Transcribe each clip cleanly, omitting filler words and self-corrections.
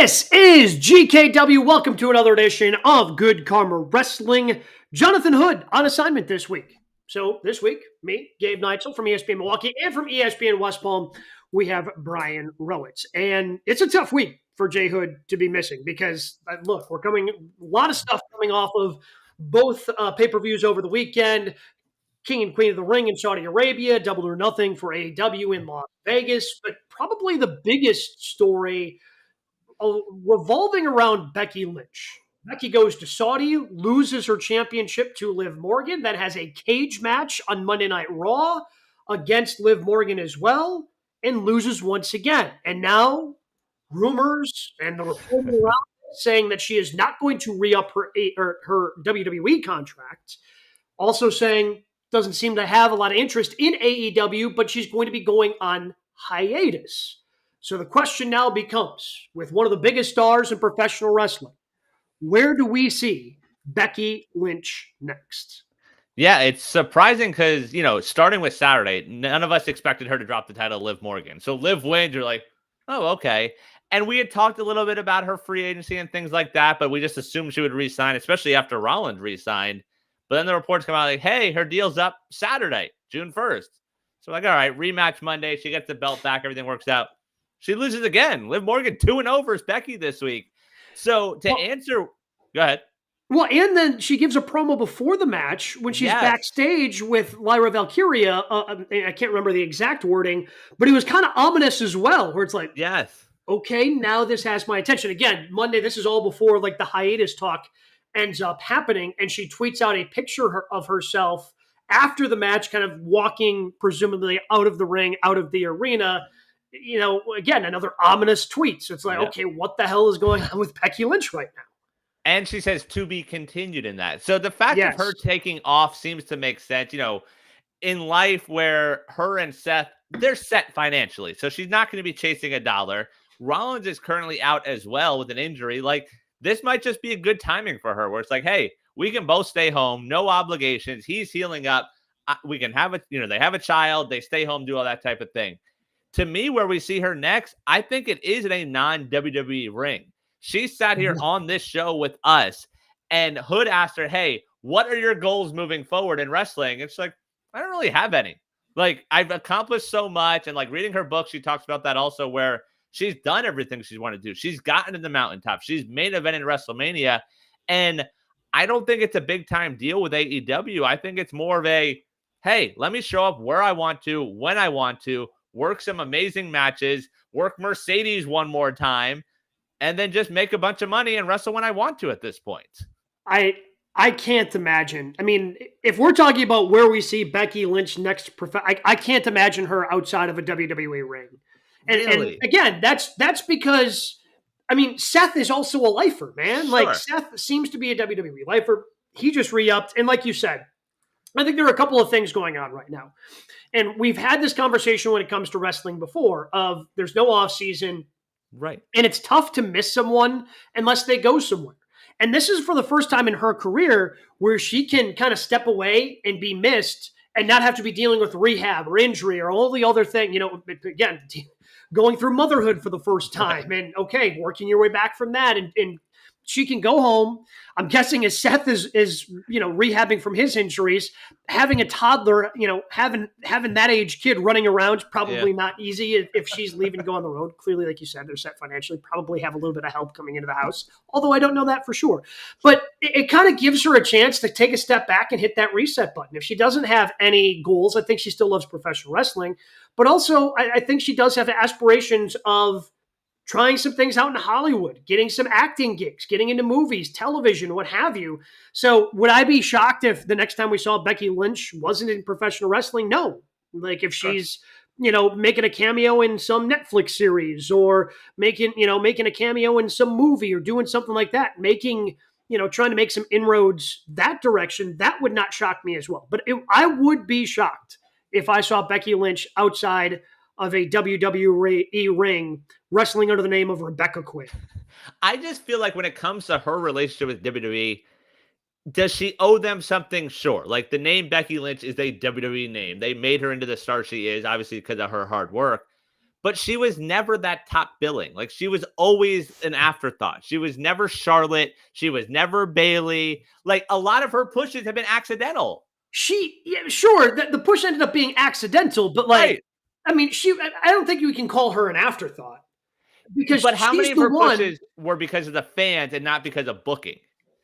This is GKW. Welcome to another edition of Good Karma Wrestling. Jonathan Hood on assignment this week. So this week, me, Gabe Neitzel from ESPN Milwaukee, and from ESPN West Palm, we have Brian Rowitz. And it's a tough week for JHood to be missing because, look, a lot of stuff coming off of both pay-per-views over the weekend. King and Queen of the Ring in Saudi Arabia, Double or Nothing for AEW in Las Vegas. But probably the biggest story revolving around Becky Lynch. Becky goes to Saudi, loses her championship to Liv Morgan, then has a cage match on Monday Night Raw against Liv Morgan as well, and loses once again. And now rumors and the reporting around saying that she is not going to re-up her WWE contract. Also saying doesn't seem to have a lot of interest in AEW, but she's going to be going on hiatus. So the question now becomes, with one of the biggest stars in professional wrestling, where do we see Becky Lynch next? Yeah, it's surprising because, starting with Saturday, none of us expected her to drop the title to Liv Morgan. So Liv wins, you're like, oh, okay. And we had talked a little bit about her free agency and things like that, but we just assumed she would re-sign, especially after Rollins re-signed. But then the reports come out like, hey, her deal's up Saturday, June 1st. So like, all right, rematch Monday. She gets the belt back. Everything works out. She loses again. Liv Morgan 2-0 versus Becky this week. So go ahead. Well, and then she gives a promo before the match when she's backstage with Lyra Valkyria. I can't remember the exact wording, but it was kind of ominous as well, where it's like, yes, okay, now this has my attention. Again, Monday, this is all before like the hiatus talk ends up happening, and she tweets out a picture of herself after the match, kind of walking presumably out of the ring, out of the arena. Again, another ominous tweet. So it's like, okay, what the hell is going on with Becky Lynch right now? And she says to be continued in that. So the fact of her taking off seems to make sense, in life where her and Seth, they're set financially. So she's not going to be chasing a dollar. Rollins is currently out as well with an injury. Like, this might just be a good timing for her where it's like, hey, we can both stay home, no obligations. He's healing up. We can have they have a child, they stay home, do all that type of thing. To me, where we see her next, I think it is in a non-WWE ring. She sat here on this show with us, and Hood asked her, hey, what are your goals moving forward in wrestling? It's like, I don't really have any. Like, I've accomplished so much, and like reading her book, she talks about that also, where she's done everything she's wanted to do. She's gotten to the mountaintop. She's main evented WrestleMania, and I don't think it's a big-time deal with AEW. I think it's more of a, hey, let me show up where I want to, when I want to, work some amazing matches, work Mercedes one more time, and then just make a bunch of money and wrestle when I want to at this point. I can't imagine. I mean, if we're talking about where we see Becky Lynch next, I can't imagine her outside of a WWE ring. And again, that's because, I mean, Seth is also a lifer, man. Sure. Like, Seth seems to be a WWE lifer. He just re-upped. And like you said, I think there are a couple of things going on right now. And we've had this conversation when it comes to wrestling before of there's no off season. Right. And it's tough to miss someone unless they go somewhere. And this is for the first time in her career where she can kind of step away and be missed and not have to be dealing with rehab or injury or all the other thing, again, going through motherhood for the first time and working your way back from that. And she can go home. I'm guessing as Seth is rehabbing from his injuries, having a toddler, having that age kid running around is probably not easy if she's leaving to go on the road. Clearly, like you said, they're set financially, probably have a little bit of help coming into the house, although I don't know that for sure. But it kind of gives her a chance to take a step back and hit that reset button. If she doesn't have any goals, I think she still loves professional wrestling. But also, I think she does have aspirations of trying some things out in Hollywood, getting some acting gigs, getting into movies, television, what have you. So would I be shocked if the next time we saw Becky Lynch wasn't in professional wrestling? No. Like if she's, making a cameo in some Netflix series or making a cameo in some movie or doing something like that, trying to make some inroads that direction, that would not shock me as well. But I would be shocked if I saw Becky Lynch outside of a WWE ring wrestling under the name of Rebecca Quinn. I just feel like when it comes to her relationship with WWE, does she owe them something? Sure. Like the name Becky Lynch is a WWE name. They made her into the star she is, obviously because of her hard work. but she was never that top billing. Like, she was always an afterthought. She was never Charlotte. She was never Bayley. Like, a lot of her pushes have been accidental. Sure, the push ended up being accidental, but like, right. I mean, I don't think you can call her an afterthought. But how many of her pushes were because of the fans and not because of booking?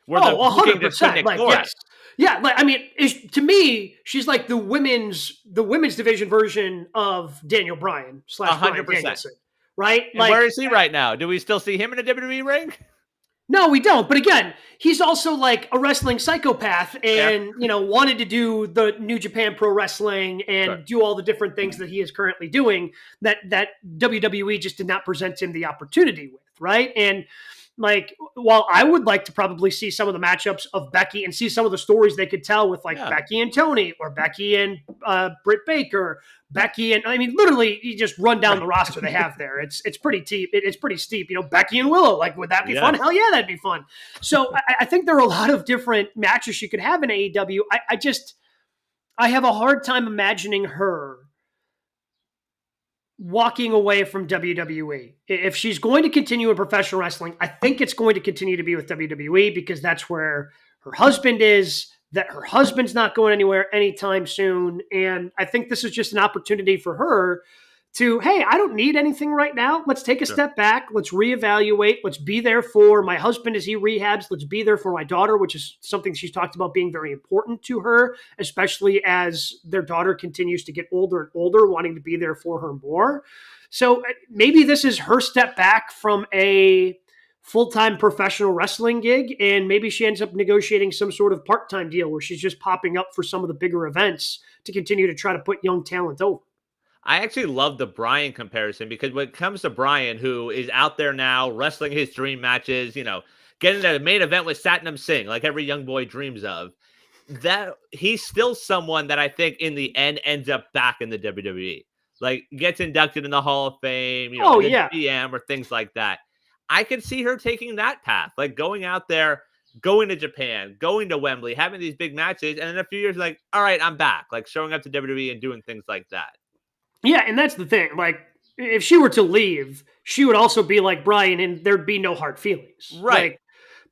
Were 100%. Like, yes. Yeah, like, I mean, to me, she's like the women's division version of Daniel Bryan / Bryan Danielson, right? Like, where is he right now? Do we still see him in a WWE ring? No, we don't. But again, he's also like a wrestling psychopath and, wanted to do the New Japan Pro Wrestling and do all the different things that he is currently doing that WWE just did not present him the opportunity with, right? And like, while I would like to probably see some of the matchups of Becky and see some of the stories they could tell with Becky and Tony or Becky and Britt Baker, Becky and, I mean, literally you just run down the roster they have there. It's pretty steep. It's pretty steep. Becky and Willow, like, would that be fun? Hell yeah, that'd be fun. So I think there are a lot of different matches you could have in AEW. I have a hard time imagining her walking away from WWE. If she's going to continue in professional wrestling, I think it's going to continue to be with WWE because that's where her husband is, that her husband's not going anywhere anytime soon. And I think this is just an opportunity for her to, hey, I don't need anything right now. Let's take a step back. Let's reevaluate. Let's be there for my husband as he rehabs. Let's be there for my daughter, which is something she's talked about being very important to her, especially as their daughter continues to get older and older, wanting to be there for her more. So maybe this is her step back from a full-time professional wrestling gig, and maybe she ends up negotiating some sort of part-time deal where she's just popping up for some of the bigger events to continue to try to put young talent over. I actually love the Bryan comparison because when it comes to Bryan, who is out there now wrestling his dream matches, getting to the main event with Satnam Singh, like every young boy dreams of, that he's still someone that I think in the end ends up back in the WWE, like gets inducted in the Hall of Fame, GM or things like that. I could see her taking that path, like going out there, going to Japan, going to Wembley, having these big matches, and in a few years, like, all right, I'm back, like showing up to WWE and doing things like that. Yeah, and that's the thing. Like, if she were to leave, she would also be like Bryan, and there'd be no hard feelings. Right. Like,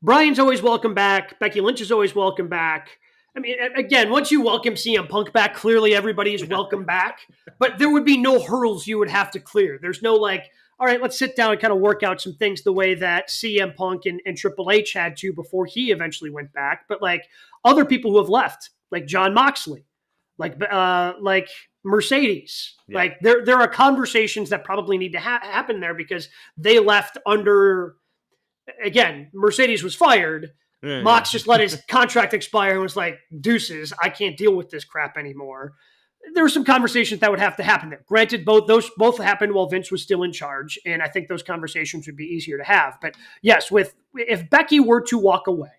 Bryan's always welcome back. Becky Lynch is always welcome back. I mean, again, once you welcome CM Punk back, clearly everybody is welcome back. But there would be no hurdles you would have to clear. There's no like, all right, let's sit down and kind of work out some things the way that CM Punk and Triple H had to before he eventually went back. But like other people who have left, like Jon Moxley, like Mercedes. Yeah. Like there are conversations that probably need to happen there because they left under, again, Mercedes was fired. Yeah, Mox just let his contract expire and was like, deuces, I can't deal with this crap anymore. There were some conversations that would have to happen there. Granted, both happened while Vince was still in charge, and I think those conversations would be easier to have. But yes, if Becky were to walk away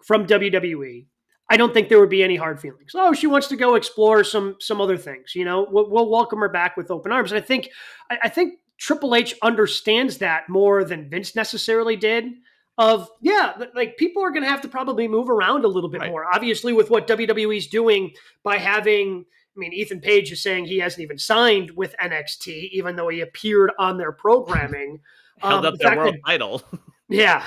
from WWE, I don't think there would be any hard feelings. Oh, she wants to go explore some other things. We'll welcome her back with open arms. And I think Triple H understands that more than Vince necessarily did. Like people are going to have to probably move around a little bit more. Obviously, with what WWE's doing by having, I mean, Ethan Page is saying he hasn't even signed with NXT, even though he appeared on their programming. Held up their world title. Yeah.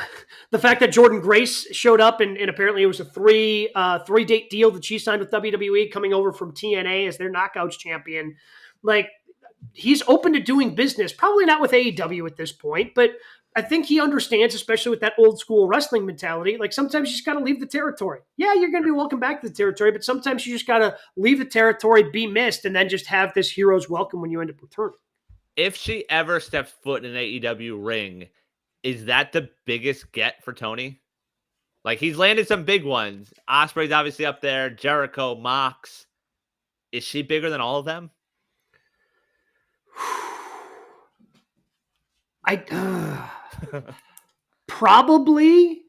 The fact that Jordynne Grace showed up and apparently it was a three-date deal that she signed with WWE coming over from TNA as their Knockouts champion. Like, he's open to doing business, probably not with AEW at this point, but I think he understands, especially with that old school wrestling mentality, like sometimes you just got to leave the territory. Yeah, you're going to be welcome back to the territory, but sometimes you just got to leave the territory, be missed, and then just have this hero's welcome when you end up returning. If she ever steps foot in an AEW ring, is that the biggest get for Tony? Like, he's landed some big ones. Ospreay's obviously up there. Jericho, Mox. Is she bigger than all of them? Probably,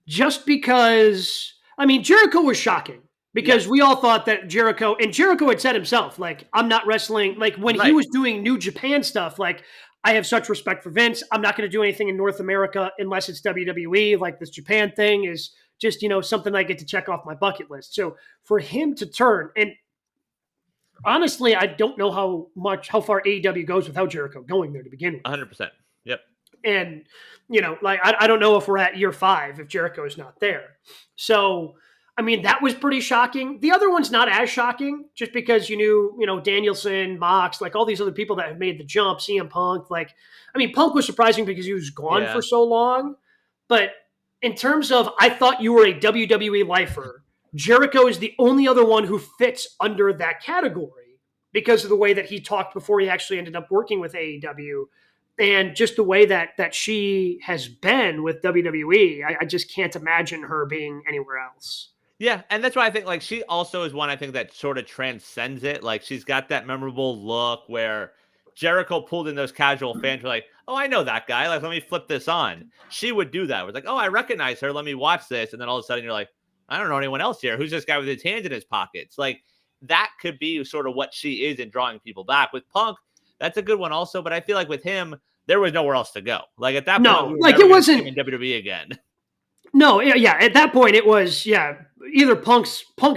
just because, I mean, Jericho was shocking because we all thought that Jericho had said himself, like, I'm not wrestling. Like, when he was doing New Japan stuff, like, I have such respect for Vince. I'm not going to do anything in North America unless it's WWE. Like, this Japan thing is just, something I get to check off my bucket list. So for him to turn, and honestly, I don't know how far AEW goes without Jericho going there to begin with. 100%. Yep. And, like, I don't know if we're at year 5 if Jericho is not there. So, I mean, that was pretty shocking. The other one's not as shocking just because you knew, Danielson, Mox, like all these other people that have made the jump, CM Punk. Like, I mean, Punk was surprising because he was gone for so long. But in terms of, I thought you were a WWE lifer, Jericho is the only other one who fits under that category because of the way that he talked before he actually ended up working with AEW. And just the way that she has been with WWE, I just can't imagine her being anywhere else. Yeah, and that's why I think, like, she also is one I think that sort of transcends it. Like, she's got that memorable look where Jericho pulled in those casual fans who are like, oh, I know that guy. Like, let me flip this on. She would do that. It was like, oh, I recognize her. Let me watch this. And then all of a sudden you're like, I don't know anyone else here. Who's this guy with his hands in his pockets? Like, that could be sort of what she is in drawing people back. With Punk, that's a good one also. But I feel like with him, there was nowhere else to go. Like, at that point, we like, it wasn't in WWE again. No, yeah. At that point, it was either Punk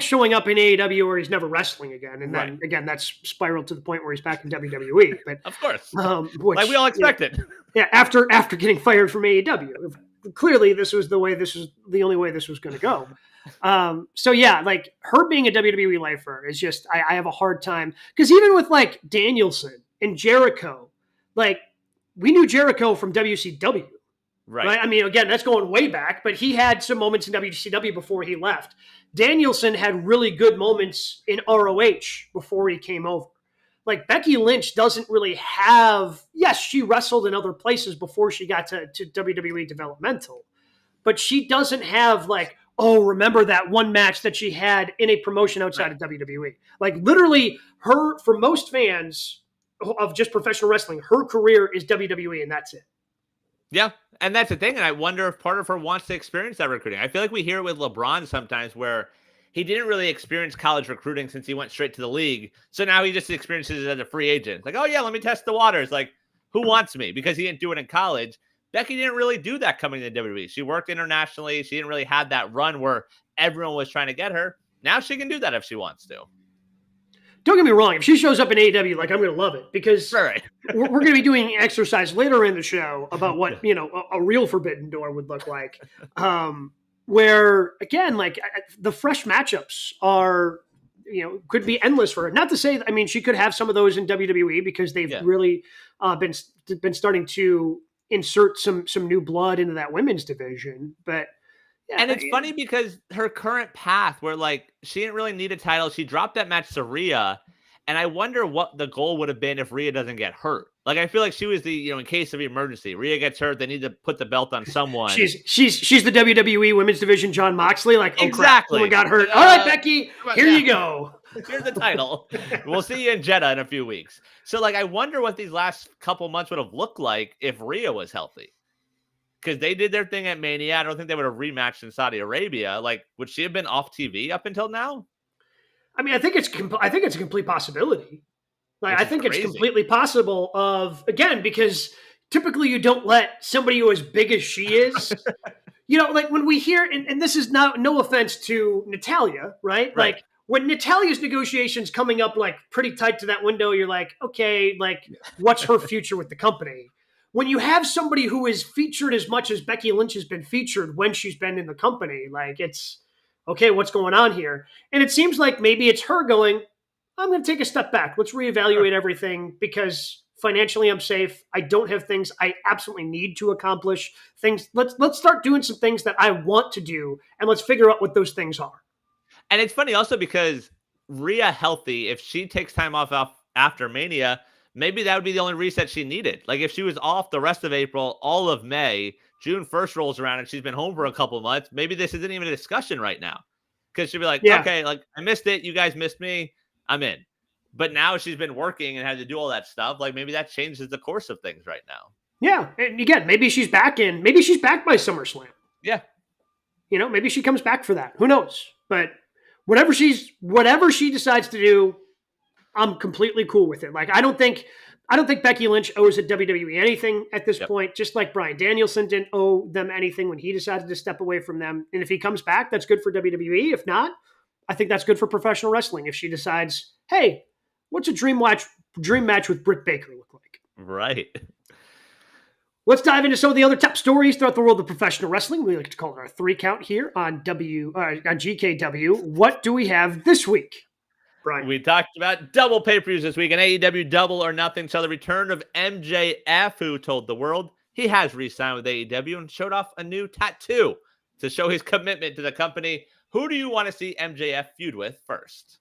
showing up in AEW or he's never wrestling again, and then again that's spiraled to the point where he's back in WWE. But of course, which, like we all expected. After getting fired from AEW, clearly this was the only way this was going to go. So yeah, like her being a WWE lifer is just I have a hard time because even with like Danielson and Jericho, like we knew Jericho from WCW. Right. I mean, again, that's going way back, but he had some moments in WCW before he left. Danielson had really good moments in ROH before he came over. Like Becky Lynch doesn't really have, yes, she wrestled in other places before she got to WWE developmental, but she doesn't have like, oh, remember that one match that she had in a promotion outside of WWE. Like literally for most fans of just professional wrestling, her career is WWE and that's it. Yeah, and that's the thing, and I wonder if part of her wants to experience that recruiting. I feel like we hear it with LeBron sometimes where he didn't really experience college recruiting since he went straight to the league, so now he just experiences it as a free agent. Like, oh yeah, let me test the waters. Like, who wants me? Because he didn't do it in college. Becky didn't really do that coming to WWE. She worked internationally. She didn't really have that run where everyone was trying to get her. Now she can do that if she wants to. Don't get me wrong. If she shows up in AEW, like I'm going to love it because we're going to be doing exercise later in the show about what a real Forbidden Door would look like. Where again, like the fresh matchups are, could be endless for her. Not to say, I mean, she could have some of those in WWE because they've really been starting to insert some new blood into that women's division, but. Yeah, and it's funny because her current path where like she didn't really need a title. She dropped that match to Rhea. And I wonder what the goal would have been if Rhea doesn't get hurt. Like, I feel like she was the, in case of emergency, Rhea gets hurt. They need to put the belt on someone. She's the WWE women's division, John Moxley. Like, oh, exactly. Crap, someone got hurt. All right, Becky, here you go. Here's the title. We'll see you in Jeddah in a few weeks. So like, I wonder what these last couple months would have looked like if Rhea was healthy. Because they did their thing at Mania. I don't think they would have rematched in Saudi Arabia. Like, would she have been off TV up until now? I mean, I think it's a complete possibility. Like, I think it's completely possible again, because typically you don't let somebody who as big as she is, like when we hear, and this is no offense to Natalya, right? Like when Natalya's negotiations coming up like pretty tight to that window, you're like, okay, like what's her future with the company? When you have somebody who is featured as much as Becky Lynch has been featured when she's been in the company, like it's, okay, what's going on here? And it seems like maybe it's her going, I'm going to take a step back. Let's reevaluate everything because financially I'm safe. I don't have things I absolutely need to accomplish. Things. Let's start doing some things that I want to do, and let's figure out what those things are. And it's funny also because Rhea healthy, if she takes time off after Mania, maybe that would be the only reset she needed. Like if she was off the rest of April, all of May, June 1st rolls around and she's been home for a couple of months, maybe this isn't even a discussion right now. Because she'll be like, okay, like I missed it. You guys missed me. I'm in. But now she's been working and had to do all that stuff. Like maybe that changes the course of things right now. Yeah. And again, maybe she's back by SummerSlam. Yeah. Maybe she comes back for that. Who knows? But whatever she decides to do, I'm completely cool with it. Like, I don't think Becky Lynch owes a WWE anything at this point, just like Bryan Danielson didn't owe them anything when he decided to step away from them. And if he comes back, that's good for WWE. If not, I think that's good for professional wrestling. If she decides, hey, What's a dream match with Britt Baker look like? Right. Let's dive into some of the other top stories throughout the world of professional wrestling. We like to call it our 3 count here on GKW. What do we have this week, Brian? We talked about double pay-per-views this week, an AEW Double or Nothing. So the return of MJF, who told the world he has re-signed with AEW and showed off a new tattoo to show his commitment to the company. Who do you want to see MJF feud with first?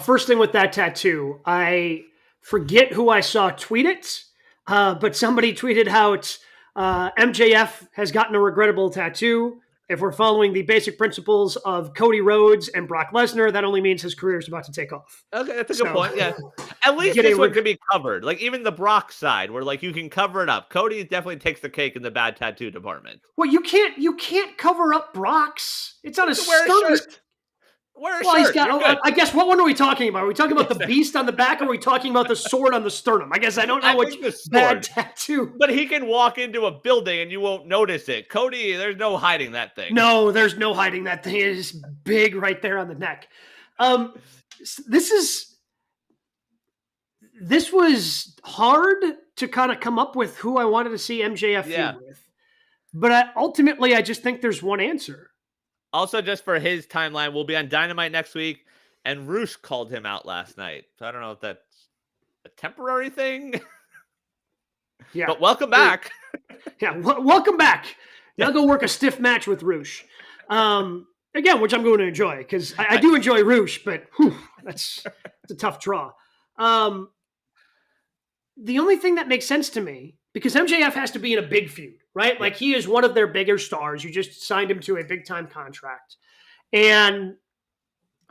First thing with that tattoo, I forget who I saw tweet it, but somebody tweeted how it's MJF has gotten a regrettable tattoo. If we're following the basic principles of Cody Rhodes and Brock Lesnar, that only means his career is about to take off. Okay, that's a good point. Yeah, at least this one could be covered. Like even the Brock side, where like you can cover it up. Cody definitely takes the cake in the bad tattoo department. Well, you can't cover up Brock's. It's on his sternum. Wear a shirt. I guess what one are we talking about? Are we talking about the beast on the back, or are we talking about the sword on the sternum? I guess I don't know which bad tattoo. But he can walk into a building and you won't notice it. Cody, there's no hiding that thing. No, there's no hiding that thing. It is big right there on the neck. This was hard to kind of come up with who I wanted to see MJF feud with. But ultimately, I just think there's one answer. Also, just for his timeline, we'll be on Dynamite next week, and Roosh called him out last night. So I don't know if that's a temporary thing. Yeah. But welcome back. Yeah, welcome back. Now go work a stiff match with Roosh. Again, which I'm going to enjoy, because I do enjoy Roosh, but that's a tough draw. The only thing that makes sense to me, because MJF has to be in a big feud, right? Like he is one of their bigger stars. You just signed him to a big time contract. And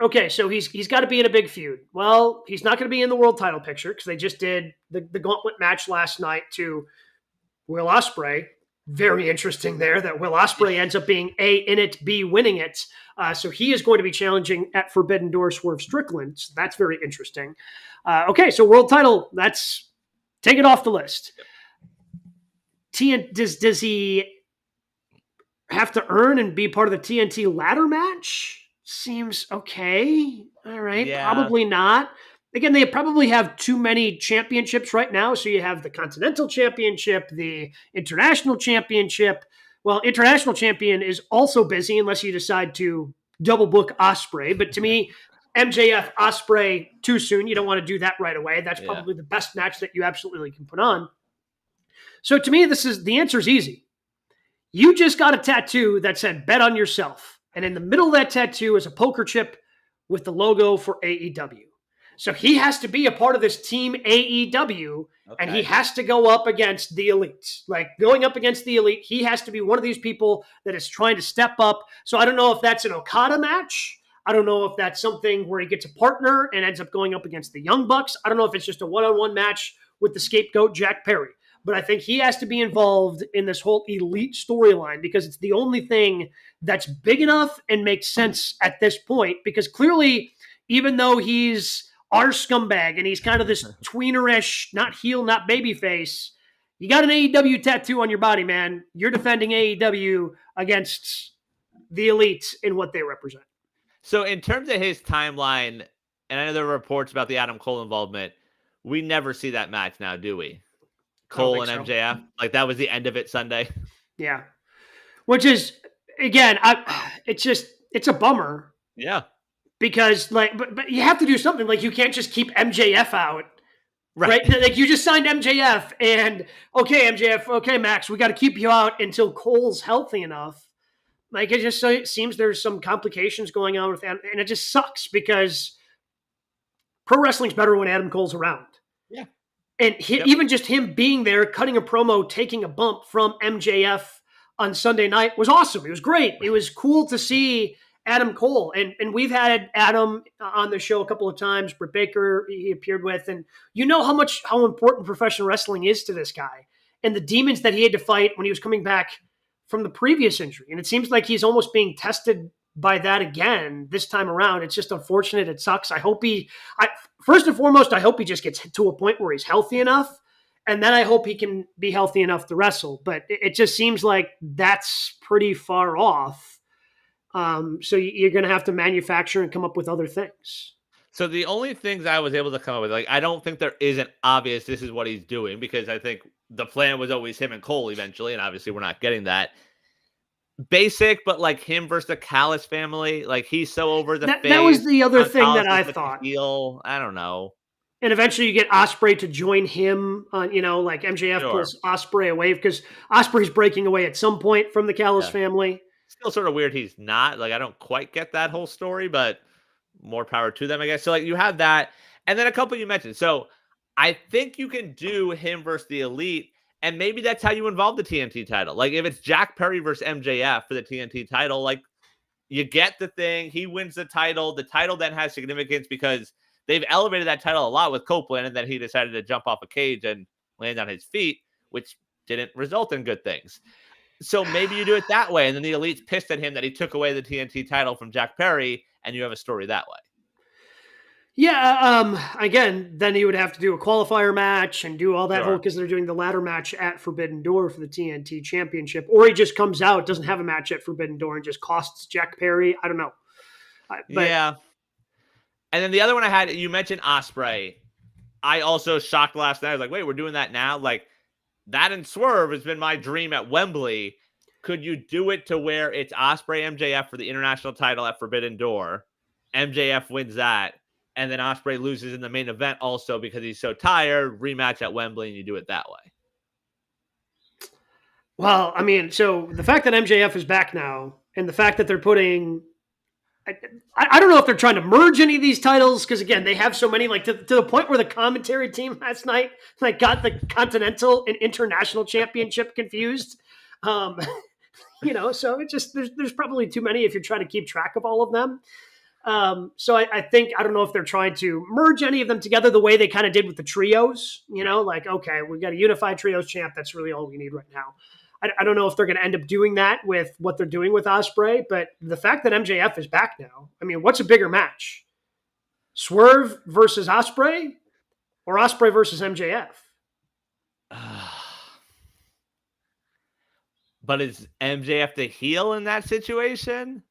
okay, so he's got to be in a big feud. Well, he's not going to be in the world title picture because they just did the gauntlet match last night to Will Ospreay. Very interesting there that Will Ospreay ends up being A, in it, B, winning it. So he is going to be challenging at Forbidden Door Swerve Strickland. So that's very interesting. Okay, so world title, take it off the list. Does he have to earn and be part of the TNT ladder match? Seems okay. All right. Yeah. Probably not. Again, they probably have too many championships right now. So you have the Continental Championship, the International Championship. Well, International Champion is also busy unless you decide to double book Ospreay. But to me, MJF, Ospreay, too soon. You don't want to do that right away. That's probably the best match that you absolutely can put on. So to me, the answer is easy. You just got a tattoo that said bet on yourself. And in the middle of that tattoo is a poker chip with the logo for AEW. So he has to be a part of this team AEW, and he has to go up against the Elite. Like going up against the Elite, he has to be one of these people that is trying to step up. So I don't know if that's an Okada match. I don't know if that's something where he gets a partner and ends up going up against the Young Bucks. I don't know if it's just a one-on-one match with the scapegoat Jack Perry. But I think he has to be involved in this whole Elite storyline because it's the only thing that's big enough and makes sense at this point. Because clearly, even though he's our scumbag and he's kind of this tweenerish, not heel, not babyface, you got an AEW tattoo on your body, man. You're defending AEW against the Elite in what they represent. So in terms of his timeline, and I know there are reports about the Adam Cole involvement, we never see that match now, do we? Cole and MJF, like that was the end of it Sunday. Yeah, which is again, it's a bummer. Yeah, because but you have to do something. Like you can't just keep MJF out, right? Like you just signed MJF, and okay, MJF, okay, Max, we got to keep you out until Cole's healthy enough. Like it seems there's some complications going on with that, and it just sucks because pro wrestling's better when Adam Cole's around. Yeah. And even just him being there, cutting a promo, taking a bump from MJF on Sunday night was awesome. It was great. It was cool to see Adam Cole. And we've had Adam on the show a couple of times. Britt Baker he appeared with. And you know how important professional wrestling is to this guy. And the demons that he had to fight when he was coming back from the previous injury. And it seems like he's almost being tested by that again this time around. It's just unfortunate. It sucks. First and foremost, I hope he just gets to a point where he's healthy enough, and then I hope he can be healthy enough to wrestle. But it just seems like that's pretty far off. So you're going to have to manufacture and come up with other things. So the only things I was able to come up with, like, I don't think there is an obvious this is what he's doing, because I think the plan was always him and Cole eventually, and obviously we're not getting that. Basic, but like him versus the Callis family, like he's so over the face. That was the other thing Callis that I such a thought. heel. I don't know. And eventually you get Ospreay to join him on, like MJF pulls Ospreay away because Ospreay's breaking away at some point from the Callis family. Still sort of weird he's not. Like, I don't quite get that whole story, but more power to them, I guess. So like you have that. And then a couple you mentioned. So I think you can do him versus the Elite, and maybe that's how you involve the TNT title. Like if it's Jack Perry versus MJF for the TNT title, like you get the thing, he wins the title. The title then has significance because they've elevated that title a lot with Copeland, and then he decided to jump off a cage and land on his feet, which didn't result in good things. So maybe you do it that way, and then the Elite's pissed at him that he took away the TNT title from Jack Perry, and you have a story that way. Yeah, again, then he would have to do a qualifier match and do all that whole, because they're doing the ladder match at Forbidden Door for the TNT Championship. Or he just comes out, doesn't have a match at Forbidden Door, and just costs Jack Perry. I don't know. Yeah. And then the other one I had, you mentioned Ospreay. I also shocked last night. I was like, wait, we're doing that now? Like, that and Swerve has been my dream at Wembley. Could you do it to where it's Ospreay MJF for the international title at Forbidden Door? MJF wins that, and then Ospreay loses in the main event also because he's so tired. Rematch at Wembley, and you do it that way. Well, I mean, so the fact that MJF is back now, and the fact that they're putting... I don't know if they're trying to merge any of these titles, because again, they have so many, like to the point where the commentary team last night like got the Continental and International Championship confused. So it just there's probably too many if you're trying to keep track of all of them. So I think, I don't know if they're trying to merge any of them together the way they kind of did with the trios, like, okay, we've got a unified trios champ. That's really all we need right now. I don't know if they're going to end up doing that with what they're doing with Ospreay, but the fact that MJF is back now, I mean, what's a bigger match? Swerve versus Ospreay, or Ospreay versus MJF? But is MJF the heel in that situation?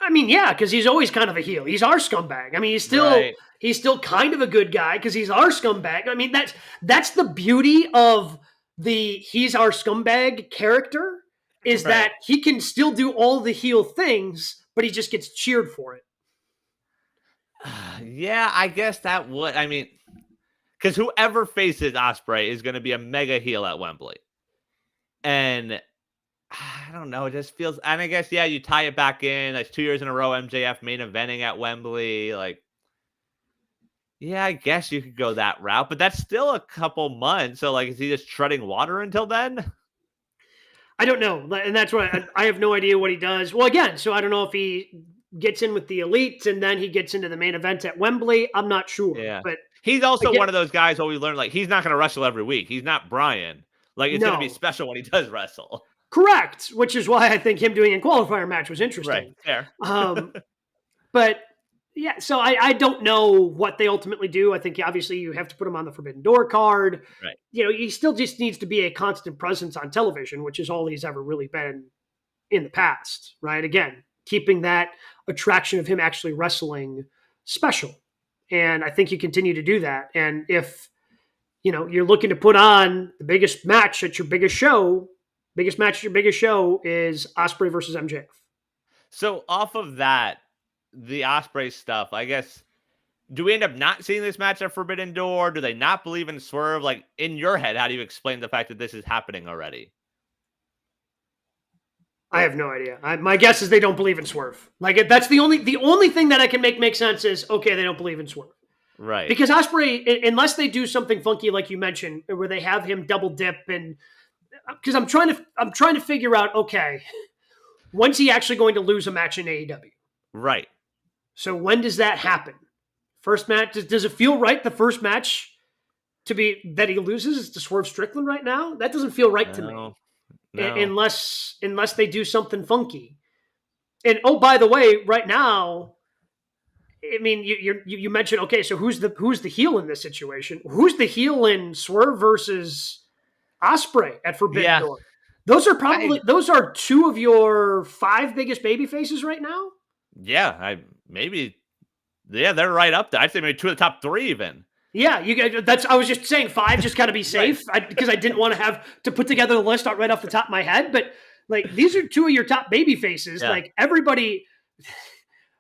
I mean, yeah, because he's always kind of a heel. He's our scumbag. I mean, he's still kind of a good guy because he's our scumbag. I mean, that's the beauty of the he's our scumbag character, is that he can still do all the heel things, but he just gets cheered for it. Yeah, I guess that would. I mean, because whoever faces Ospreay is going to be a mega heel at Wembley. And I don't know, it just feels, and I guess, yeah, you tie it back in. That's 2 years in a row MJF main eventing at Wembley. Like, yeah, I guess you could go that route, but that's still a couple months. So, like, is he just treading water until then? I don't know. And that's why I have no idea what he does. Well, again, so I don't know if he gets in with the Elite and then he gets into the main event at Wembley. I'm not sure. Yeah. But he's also one of those guys where we learn, like, he's not going to wrestle every week. He's not Brian. Like, it's going to be special when he does wrestle. Correct. Which is why I think him doing a qualifier match was interesting. Right. Fair. But yeah, so I don't know what they ultimately do. I think obviously you have to put him on the Forbidden Door card. Right. He still just needs to be a constant presence on television, which is all he's ever really been in the past, right? Again, keeping that attraction of him actually wrestling special. And I think you continue to do that. And if, you're looking to put on the biggest match at your biggest show is Ospreay versus MJF. So off of that, the Ospreay stuff, I guess, do we end up not seeing this match at Forbidden Door? Do they not believe in Swerve? Like, in your head, how do you explain the fact that this is happening already? I have no idea. My guess is they don't believe in Swerve. Like, that's the only thing that I can make sense is, okay, they don't believe in Swerve. Right. Because Ospreay, unless they do something funky like you mentioned, where they have him double dip, and because I'm trying to figure out, okay, when's he actually going to lose a match in AEW? Right. So when does that happen? First match, does it feel right the first match to be that he loses is to Swerve Strickland right now? That doesn't feel right to me. No. Unless they do something funky. And oh, by the way, right now, I mean, you mentioned, okay, so who's the heel in this situation? Who's the heel in Swerve versus Ospreay at Forbidden Door? Those are two of your 5 biggest baby faces right now. Yeah, maybe Yeah, they're right up there. I'd say maybe 2 of the top 3 even. Yeah, you guys. I was just saying 5, just got to be safe, because I didn't want to have to put together the list right off the top of my head. But like, these are 2 of your top baby faces. Yeah. Like, everybody.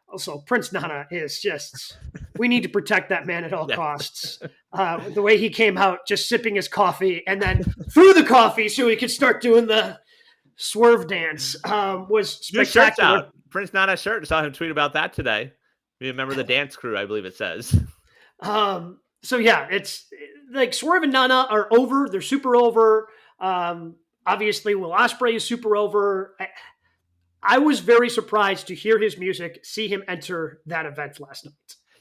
Also, Prince Nana is just. We need to protect that man at all costs. The way he came out, just sipping his coffee, and then threw the coffee so he could start doing the swerve dance, was spectacular. Out. Prince Nana's shirt. Saw him tweet about that today. Be a member of the dance crew, I believe it says. So yeah, it's like Swerve and Nana are over. They're super over. Obviously, Will Ospreay is super over. I was very surprised to hear his music, see him enter that event last night.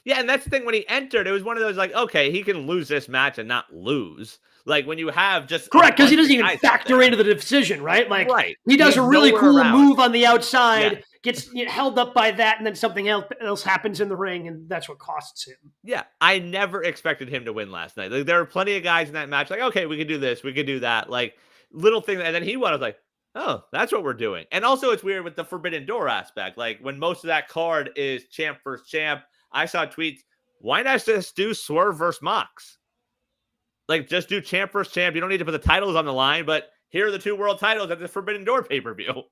Yeah, and that's the thing. When he entered, it was one of those like, okay, he can lose this match and not lose. Like when you have just correct, because he doesn't even factor into the decision, right? Like he does a really cool move on the outside, gets held up by that, and then something else happens in the ring, and that's what costs him. Yeah, I never expected him to win last night. Like there were plenty of guys in that match, like, okay, we could do this, we could do that, like little thing, and then he won. I was like, oh, that's what we're doing. And also, it's weird with the Forbidden Door aspect. Like when most of that card is champ versus champ, I saw tweets. Why not just do Swerve versus Mox? Like, just do champ versus champ. You don't need to put the titles on the line, but here are the 2 world titles at the Forbidden Door pay-per-view.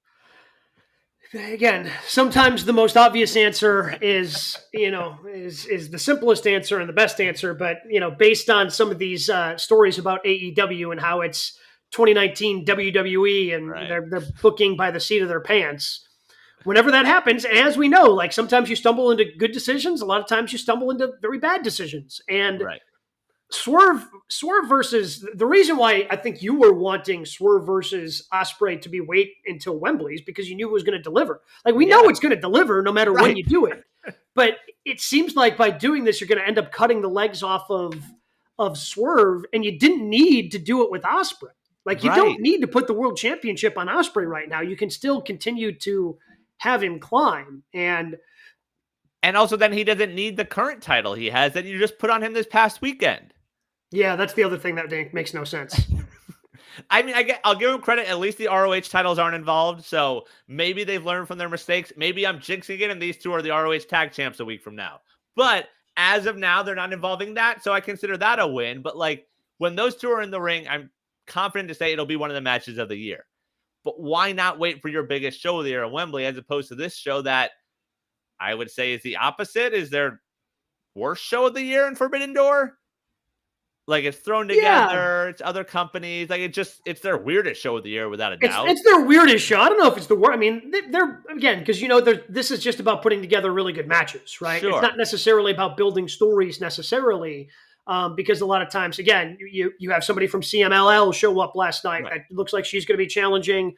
Again, sometimes the most obvious answer is the simplest answer and the best answer. But, based on some of these stories about AEW and how it's 2019 WWE and they're booking by the seat of their pants, whenever that happens, and as we know, like sometimes you stumble into good decisions. A lot of times you stumble into very bad decisions. And Swerve versus the reason why I think you were wanting Swerve versus Ospreay to be wait until Wembley is because you knew it was going to deliver. Like we know it's going to deliver no matter when you do it. But it seems like by doing this, you're going to end up cutting the legs off of Swerve, and you didn't need to do it with Ospreay. Like you don't need to put the world championship on Ospreay right now. You can still continue to have him climb, and also then he doesn't need the current title he has that you just put on him this past weekend. Yeah, that's the other thing that makes no sense. I mean, I'll give him credit. At least the ROH titles aren't involved, so maybe they've learned from their mistakes. Maybe I'm jinxing it, and these 2 are the ROH tag champs a week from now. But as of now, they're not involving that, so I consider that a win. But like when those 2 are in the ring, I'm confident to say it'll be one of the matches of the year. But why not wait for your biggest show of the year at Wembley as opposed to this show that I would say is the opposite? Is their worst show of the year in Forbidden Door? Like it's thrown together, it's other companies. Like it's their weirdest show of the year without a doubt. It's their weirdest show. I don't know if it's the worst. I mean, they're again, because this is just about putting together really good matches, right? Sure. It's not necessarily about building stories necessarily. Because a lot of times, again, you have somebody from CMLL show up last night. It looks like she's going to be challenging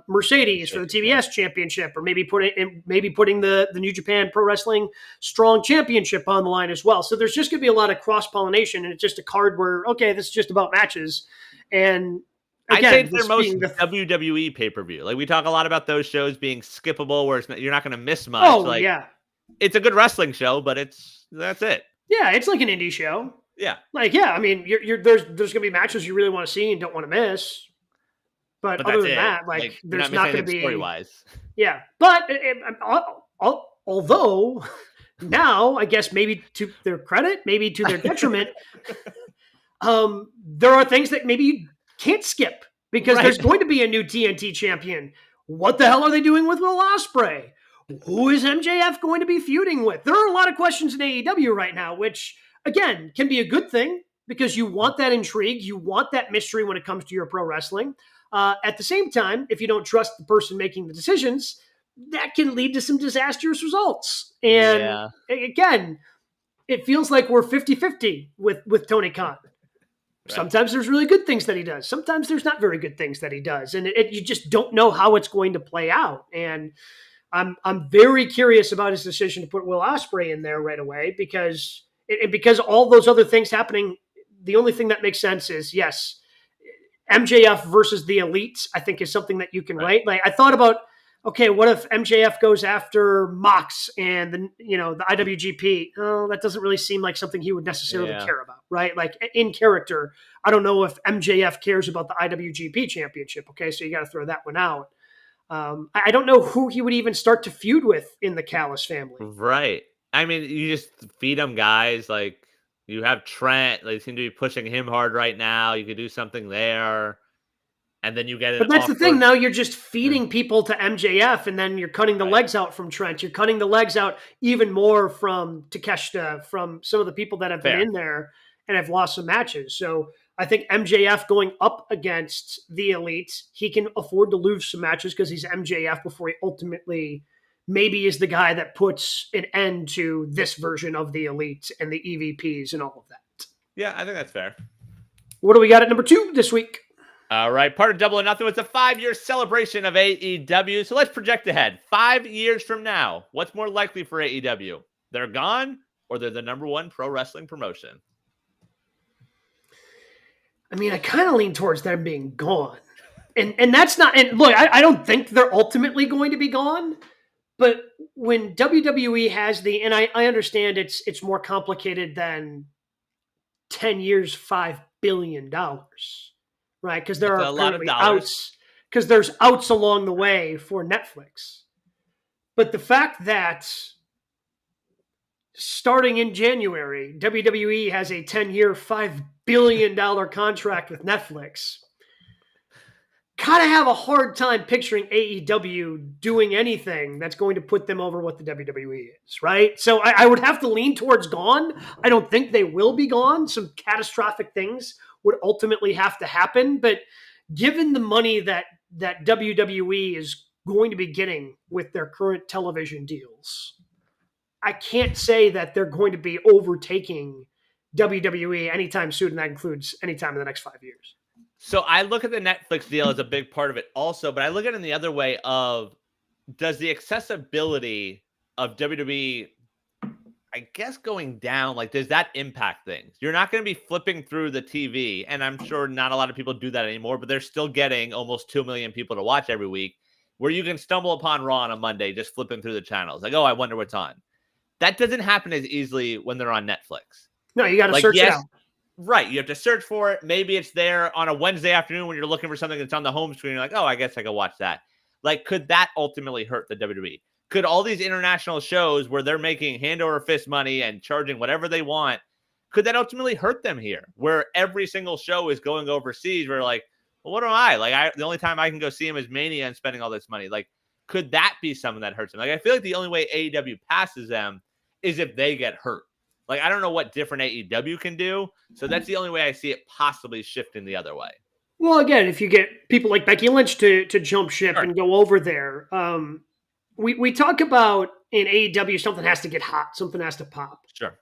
Mercedes for the TBS championship, or maybe putting the New Japan Pro Wrestling Strong Championship on the line as well. So there's just going to be a lot of cross-pollination, and it's just a card where, okay, this is just about matches. And again, I think their most WWE pay-per-view. Like we talk a lot about those shows being skippable, where you're not going to miss much. Oh, yeah. It's a good wrestling show, but that's it. Yeah, it's like an indie show. Yeah. Like, yeah, I mean, there's going to be matches you really want to see and don't want to miss. But other than that, like there's not going to be story-wise. Yeah, but although now, I guess maybe to their credit, maybe to their detriment, there are things that maybe you can't skip because there's going to be a new TNT champion. What the hell are they doing with Will Ospreay? Who is MJF going to be feuding with? There are a lot of questions in AEW right now, which, again, can be a good thing because you want that intrigue. You want that mystery when it comes to your pro wrestling. At the same time, if you don't trust the person making the decisions, that can lead to some disastrous results. And again, it feels like we're 50-50 with Tony Khan. Sometimes there's really good things that he does. Sometimes there's not very good things that he does. And you just don't know how it's going to play out. And I'm very curious about his decision to put Will Ospreay in there right away because all those other things happening, the only thing that makes sense is, yes, MJF versus the Elites, I think is something that you can write. Like I thought about, okay, what if MJF goes after Mox and the IWGP? Oh, that doesn't really seem like something he would necessarily care about, right? Like in character, I don't know if MJF cares about the IWGP championship. Okay, so you got to throw that one out. I don't know who he would even start to feud with in the Callis family. Right. I mean, you just feed them guys. Like, you have Trent. They seem to be pushing him hard right now. You could do something there. And then you get an But that's awkward... the thing. Now you're just feeding people to MJF, and then you're cutting the legs out from Trent. You're cutting the legs out even more from Takeshita, from some of the people that have been in there and have lost some matches. So I think MJF going up against the Elite, he can afford to lose some matches because he's MJF before he ultimately maybe is the guy that puts an end to this version of the Elite and the EVPs and all of that. Yeah, I think that's fair. What do we got at number 2 this week? All right, part of Double or Nothing was a 5-year celebration of AEW. So let's project ahead. 5 years from now, what's more likely for AEW? They're gone, or they're the number 1 pro wrestling promotion? I mean, I kind of lean towards them being gone. And that's not, and look, I don't think they're ultimately going to be gone, but when WWE has and I understand it's more complicated than 10 years, $5 billion. Right, because there are a lot of outs. Because there's outs along the way for Netflix. But the fact that starting in January, WWE has a 10-year, $5 billion contract with Netflix, kind of have a hard time picturing AEW doing anything that's going to put them over what the WWE is, right? So I would have to lean towards gone. I don't think they will be gone. Some catastrophic things would ultimately have to happen, but given the money that WWE is going to be getting with their current television deals, I can't say that they're going to be overtaking WWE anytime soon, and that includes anytime in the next 5 years. So I look at the Netflix deal as a big part of it also, but I look at it in the other way of, does the accessibility of WWE, I guess, going down, like, does that impact things? You're not going to be flipping through the TV, and I'm sure not a lot of people do that anymore, but they're still getting almost 2 million people to watch every week, where you can stumble upon Raw on a Monday just flipping through the channels. Like, oh, I wonder what's on. That doesn't happen as easily when they're on Netflix. No, you got to search it out. Right. You have to search for it. Maybe it's there on a Wednesday afternoon when you're looking for something that's on the home screen. You're like, oh, I guess I could watch that. Like, could that ultimately hurt the WWE? Could all these international shows where they're making hand over fist money and charging whatever they want, could that ultimately hurt them here? Where every single show is going overseas, where like, well, what am I? Like, the only time I can go see him is Mania and spending all this money. Like, could that be something that hurts them? Like, I feel like the only way AEW passes them is if they get hurt. Like, I don't know what different AEW can do. So that's the only way I see it possibly shifting the other way. Well, again, if you get people like Becky Lynch to jump ship and go over there, we talk about in AEW, something has to get hot, something has to pop. Sure.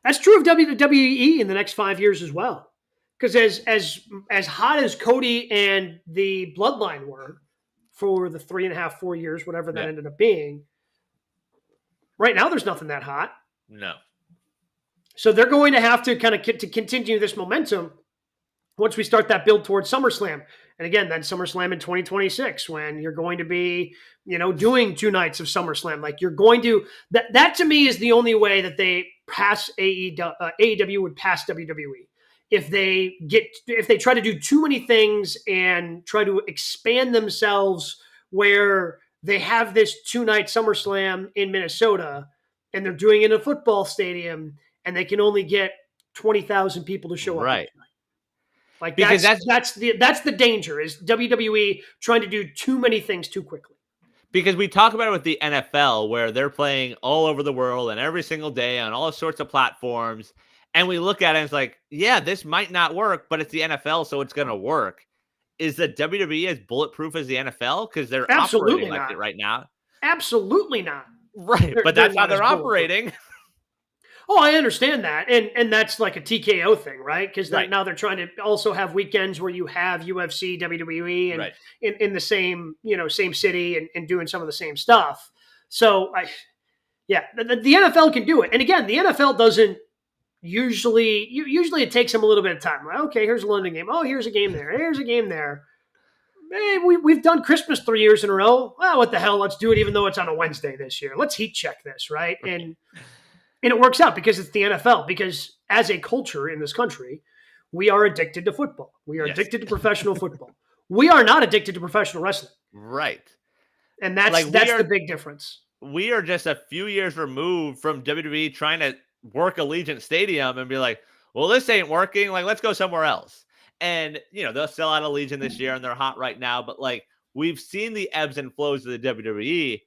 That's true of WWE in the next 5 years as well. Because as hot as Cody and the Bloodline were for the 3.5, 4 years, whatever that ended up being, right now there's nothing that hot. No. So they're going to have to kind of to continue this momentum once we start that build towards SummerSlam. And again, then SummerSlam in 2026, when you're going to be, doing 2 nights of SummerSlam. Like, you're going to, that to me is the only way that they pass AEW would pass WWE. If they try to do too many things and try to expand themselves where they have this 2-night SummerSlam in Minnesota and they're doing it in a football stadium and they can only get 20,000 people to show up. Right. Like, because that's the danger, is WWE trying to do too many things too quickly. Because we talk about it with the NFL, where they're playing all over the world and every single day on all sorts of platforms. And we look at it and it's like, yeah, this might not work, but it's the NFL, so it's going to work. Is the WWE as bulletproof as the NFL? Because they're operating like it right now. Absolutely not. Right, but that's how they're operating. Oh, I understand that. And that's like a TKO thing, right? Because now they're trying to also have weekends where you have UFC, WWE, and in the same, same city and doing some of the same stuff. So, the NFL can do it. And again, the NFL doesn't usually it takes them a little bit of time. Like, okay, here's a London game. Oh, here's a game there. Here's a game there. Hey, we've done Christmas 3 years in a row. Well, what the hell? Let's do it even though it's on a Wednesday this year. Let's heat check this, right? And it works out because it's the NFL. Because as a culture in this country, we are addicted to football. We are addicted to professional football. We are not addicted to professional wrestling. Right. And that's the big difference. we are just a few years removed from WWE trying to work Allegiant Stadium and be like, well, this ain't working. Like, let's go somewhere else. And, they'll sell out Allegiant this year and they're hot right now. But like, we've seen the ebbs and flows of the WWE.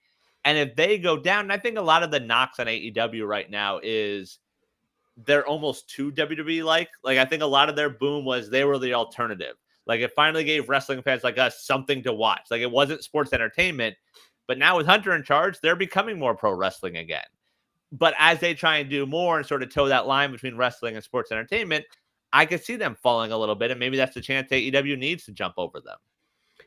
And if they go down, and I think a lot of the knocks on AEW right now is they're almost too WWE like. Like, I think a lot of their boom was they were the alternative. Like, it finally gave wrestling fans like us something to watch. Like, it wasn't sports entertainment. But now with Hunter in charge, they're becoming more pro wrestling again. But as they try and do more and sort of toe that line between wrestling and sports entertainment, I could see them falling a little bit. And maybe that's the chance AEW needs to jump over them.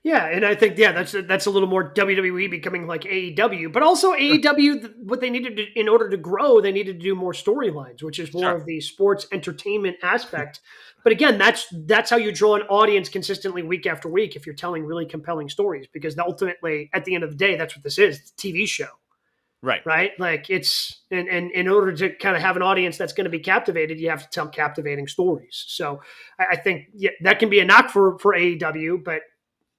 Yeah, and I think that's a little more WWE becoming like AEW, but also AEW. What they needed to, in order to grow, they needed to do more storylines, which is more of the sports entertainment aspect. But again, that's how you draw an audience consistently week after week if you're telling really compelling stories, because ultimately, at the end of the day, that's what this is. It's a TV show. Right. Like it's, and in order to kind of have an audience that's going to be captivated, you have to tell captivating stories. So I think that can be a knock for AEW, but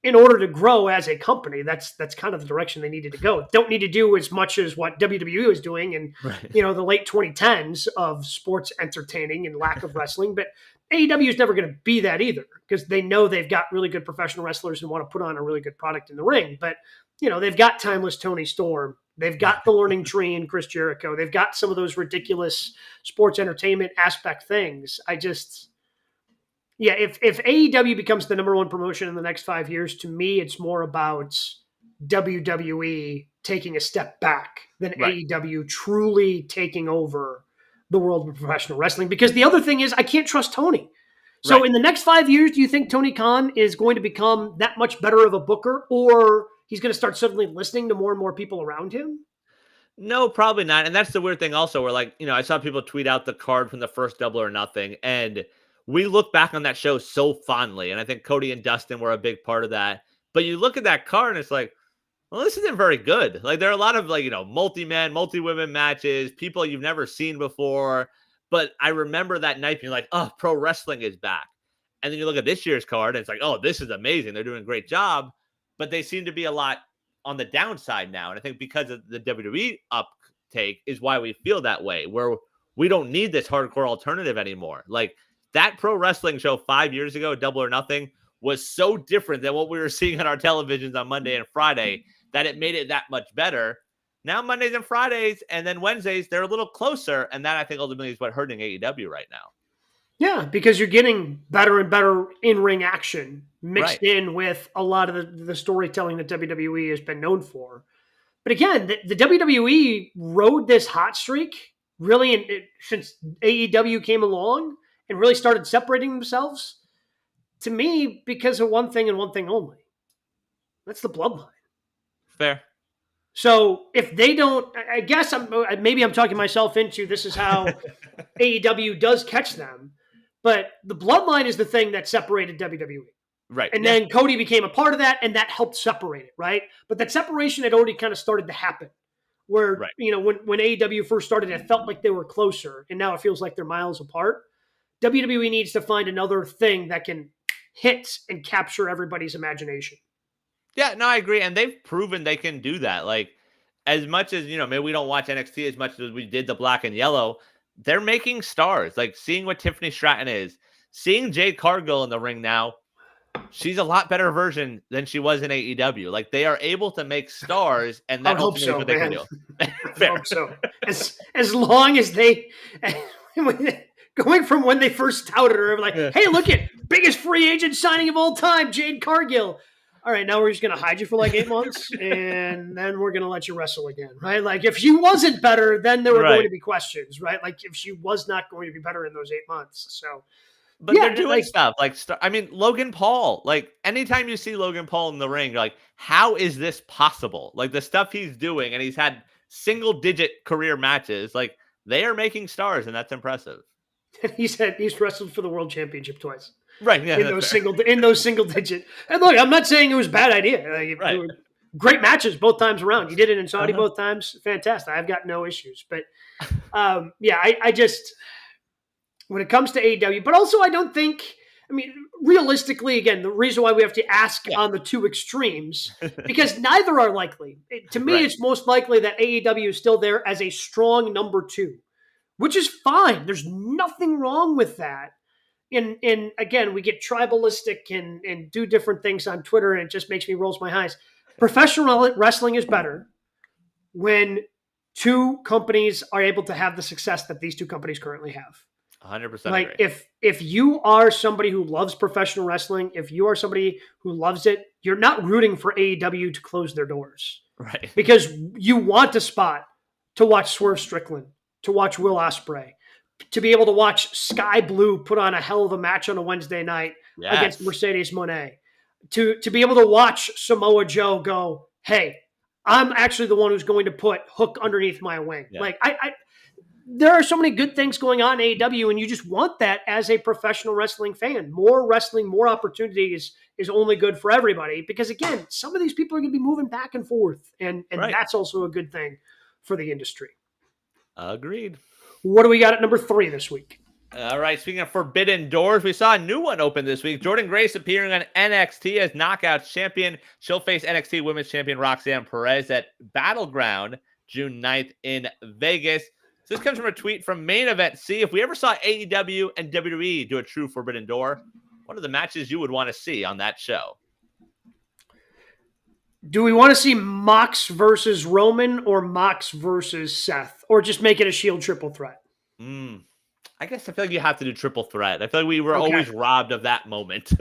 in order to grow as a company, that's kind of the direction they needed to go. Don't need to do as much as what WWE was doing in, the late 2010s of sports entertaining and lack of wrestling. But AEW is never going to be that either, because they know they've got really good professional wrestlers and want to put on a really good product in the ring. But, they've got timeless Tony Storm. They've got the learning tree and Chris Jericho. They've got some of those ridiculous sports entertainment aspect things. If AEW becomes the number one promotion in the next 5 years, to me, it's more about WWE taking a step back than AEW truly taking over the world of professional wrestling. Because the other thing is, I can't trust Tony. So in the next 5 years, do you think Tony Khan is going to become that much better of a booker, or he's going to start suddenly listening to more and more people around him? No, probably not. And that's the weird thing also, where I saw people tweet out the card from the first Double or Nothing, and we look back on that show so fondly, and I think Cody and Dustin were a big part of that. But you look at that card, and it's like, well, this isn't very good. Like, there are a lot of multi-man, multi-women matches, people you've never seen before. But I remember that night being like, oh, pro wrestling is back. And then you look at this year's card, and it's like, oh, this is amazing. They're doing a great job. But they seem to be a lot on the downside now. And I think because of the WWE uptake is why we feel that way, where we don't need this hardcore alternative anymore. Like, that pro wrestling show 5 years ago, Double or Nothing, was so different than what we were seeing on our televisions on Monday and Friday that it made it that much better. Now Mondays and Fridays and then Wednesdays, they're a little closer. And that, I think, ultimately is what hurting AEW right now. Yeah, because you're getting better and better in-ring action mixed in with a lot of the storytelling that WWE has been known for. But again, the WWE rode this hot streak really since AEW came along and really started separating themselves, to me, because of one thing and one thing only. That's the bloodline. Fair. So if they don't, I guess maybe I'm talking myself into this is how AEW does catch them. But the bloodline is the thing that separated WWE. Right. And then Cody became a part of that, and that helped separate it, right? But that separation had already kind of started to happen. Where, when AEW first started, it felt like they were closer, and now it feels like they're miles apart. WWE needs to find another thing that can hit and capture everybody's imagination. Yeah, no, I agree. And they've proven they can do that. Like, as much as, maybe we don't watch NXT as much as we did the Black and Yellow, they're making stars. Like, seeing what Tiffany Stratton is, seeing Jade Cargill in the ring now, she's a lot better version than she was in AEW. Like, they are able to make stars, and that ultimately is what they can do. I hope so. As long as they... Going from when they first touted her, like, hey, look at biggest free agent signing of all time, Jade Cargill. All right, now we're just going to hide you for like 8 months, and then we're going to let you wrestle again, right? Like, if she wasn't better, then there were going to be questions, right? Like, if she was not going to be better in those 8 months. So, but they're doing stuff. Like, Logan Paul. Like, anytime you see Logan Paul in the ring, you're like, how is this possible? Like, the stuff he's doing, and he's had single-digit career matches. Like, they are making stars, and that's impressive. He's wrestled for the world championship twice. Right. Yeah, in those single digit. And look, I'm not saying it was a bad idea. Like, great matches both times around. You did it in Saudi both times. Fantastic. I've got no issues. But I just, when it comes to AEW, but also I don't think, I mean, realistically, again, the reason why we have to ask on the two extremes, because neither are likely. To me, it's most likely that AEW is still there as a strong number 2, which is fine. There's nothing wrong with that. And again, we get tribalistic and do different things on Twitter, and it just makes me rolls my eyes. Professional wrestling is better when two companies are able to have the success that these two companies currently have. 100% like agree. If you are somebody who loves professional wrestling, if you are somebody who loves it, you're not rooting for AEW to close their doors. Right. Because you want a spot to watch Swerve Strickland, to watch Will Ospreay, to be able to watch Sky Blue put on a hell of a match on a Wednesday night against Mercedes Moné, to be able to watch Samoa Joe go, hey, I'm actually the one who's going to put Hook underneath my wing. Yeah. Like there are so many good things going on in AEW, and you just want that as a professional wrestling fan. More wrestling, more opportunities is only good for everybody, because again, some of these people are going to be moving back and forth, and that's also a good thing for the industry. Agreed. What do we got at number 3 this week? All right, speaking of Forbidden Doors, we saw a new one open this week. Jordynne Grace appearing on NXT as Knockouts champion. She'll face NXT Women's Champion Roxanne Perez at Battleground June 9th in Vegas. So this comes from a tweet from Main Event C. If we ever saw AEW and WWE do a true Forbidden Door, what are the matches you would want to see on that show? Do we want to see Mox versus Roman or Mox versus Seth? Or just make it a Shield triple threat? I guess I feel like you have to do triple threat. I feel like we were always robbed of that moment.